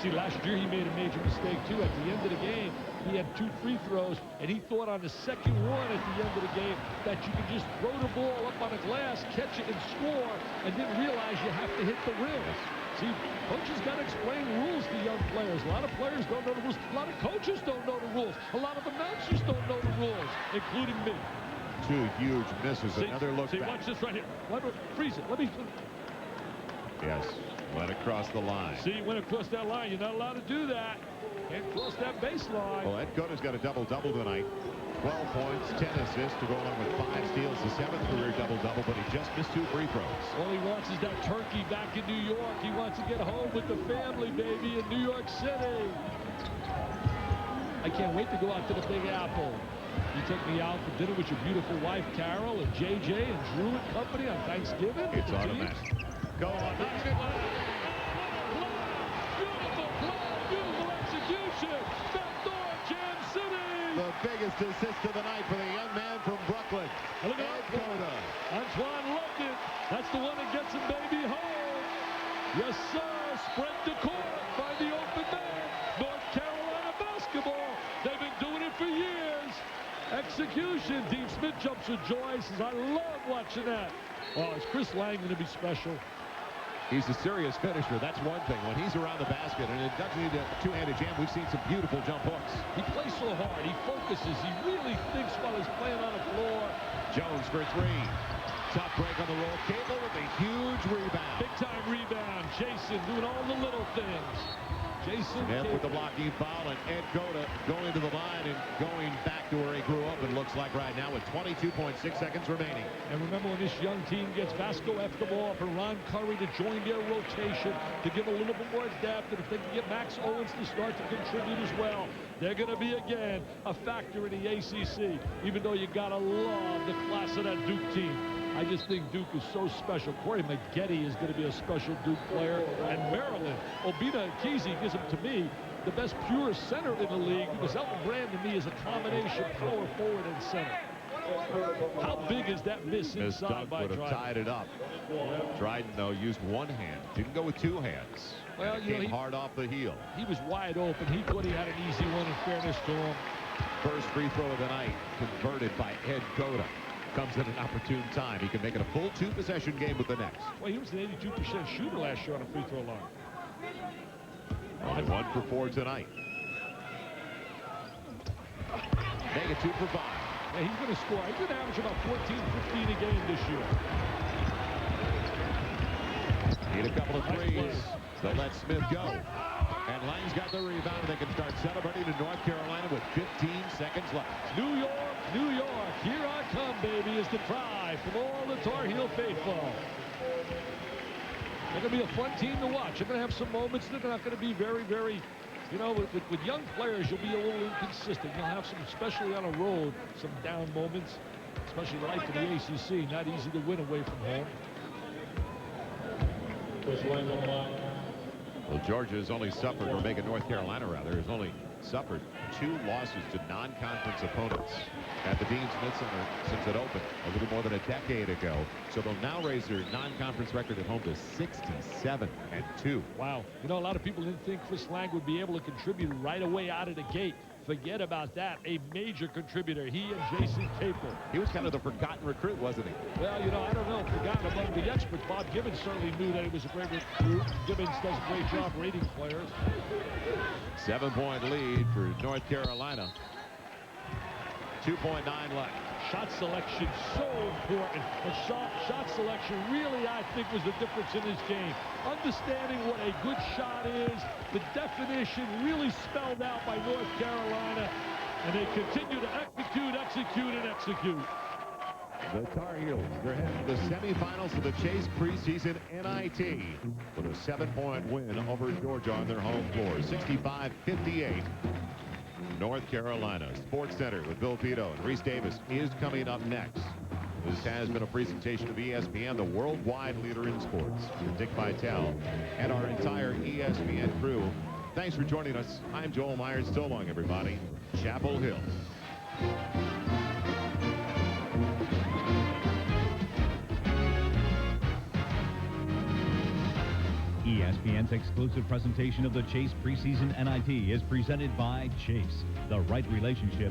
See, last year he made a major mistake, too. At the end of the game, he had 2 free throws, and he thought on the second one at the end of the game that you could just throw the ball up on the glass, catch it, and score, and didn't realize you have to hit the rim. See, coaches got to explain rules to young players. A lot of players don't know the rules. A lot of coaches don't know the rules. A lot of announcers don't know the rules, including me. 2 huge misses. See, another look back. Watch this right here. Freeze it. Let me... Yes, went across the line. See, went across that line. You're not allowed to do that. Can't cross that baseline. Well, Ed Cota's got a double-double tonight. 12 points, 10 assists to go along with 5 steals, the 7th career double-double, but he just missed 2 free throws. All he wants is that turkey back in New York. He wants to get home with the family, baby, in New York City. I can't wait to go out to the Big Apple. You take me out for dinner with your beautiful wife, Carol, and JJ, and Drew and company on Thanksgiving. It's automatic. Go on. Beautiful execution. Backdoor Jam City. The biggest assist of the night for the young man from Brooklyn. Look at Ed Cota. Antoine loved it. That's the one that gets him baby home. Yes, sir. Spread the court. Find the open man. North Carolina basketball. They've been doing it for years. Execution. Dean Smith jumps with joy. Says, I love watching that. Oh, is Chris Lang going to be special? He's a serious finisher. That's one thing. When he's around the basket, and it doesn't need a two-handed jam, we've seen some beautiful jump hooks. He plays so hard. He focuses. He really thinks while he's playing on the floor. Jones for 3. Tough break on the roll. Cable with a huge rebound. Big-time rebound. Jason doing all the little things. Jason Smith with the blocking foul, and Ed Cota going to the line and going back to where he grew up, it looks like right now, with 22.6 seconds remaining. And remember, when this young team gets Vasco Eftimov and Ron Curry to join their rotation to give a little bit more depth, and if they can get Max Owens to start to contribute as well, they're going to be, again, a factor in the ACC, even though you got to love the class of that Duke team. I just think Duke is so special. Corey Maggette is going to be a special Duke player. And Maryland, Obina Kesey gives him, to me, the best pure center in the league, because Elton Brand, to me, is a combination power forward and center. How big is that miss inside by Dryden? Would have tied it up. Dryden, though, used one hand. Didn't go with 2 hands. Well, you know, came hard off the heel. He was wide open. He thought he had an easy one, in fairness to him. First free throw of the night converted by Ed Cota. Comes at an opportune time. He can make it a full 2-possession game with the next. Well, he was an 82% shooter last year on a free throw line. Only 1 for 4 tonight. Make it 2 for 5. Yeah, he's going to score. He's going to average about 14, 15 a game this year. Need a couple of threes. They'll let Smith go. And Lang's got the rebound. They can start celebrating in North Carolina with 15 seconds left. New York, New York, here I come, baby, is the cry from all the Tar Heel faithful. They're going to be a fun team to watch. They're going to have some moments. They're not going to be very, very, you know, with young players, you'll be a little inconsistent. You'll have some, especially on a road, some down moments, especially like in the ACC. Not easy to win away from home. Well, Georgia has only suffered, or Macon, North Carolina rather, has only suffered 2 losses to non-conference opponents at the Dean Smith Center since it opened a little more than a decade ago. So they'll now raise their non-conference record at home to 67-2. Wow. You know, a lot of people didn't think Chris Lang would be able to contribute right away out of the gate. Forget about that. A major contributor. He and Jason Capel. He was kind of the forgotten recruit, wasn't he? Well, you know, I don't know. Forgotten among the experts. Bob Gibbons certainly knew that he was a great recruit. Gibbons does a great job rating players. 7-point lead for North Carolina. 2.9 left. Shot selection so important. The shot selection really, I think, was the difference in this game. Understanding what a good shot is, the definition really spelled out by North Carolina, and they continue to execute, and execute. The Tar Heels, they're heading to the semifinals of the Chase Preseason NIT with a 7-point win over Georgia on their home floor, 65-58. North Carolina. Sports Center with Bill Pito and Reese Davis is coming up next. This has been a presentation of ESPN, the worldwide leader in sports. For Dick Vitale and our entire ESPN crew, thanks for joining us. I'm Joel Myers. So long, everybody. Chapel Hill. ESPN's exclusive presentation of the Chase Preseason NIT is presented by Chase. The right relationship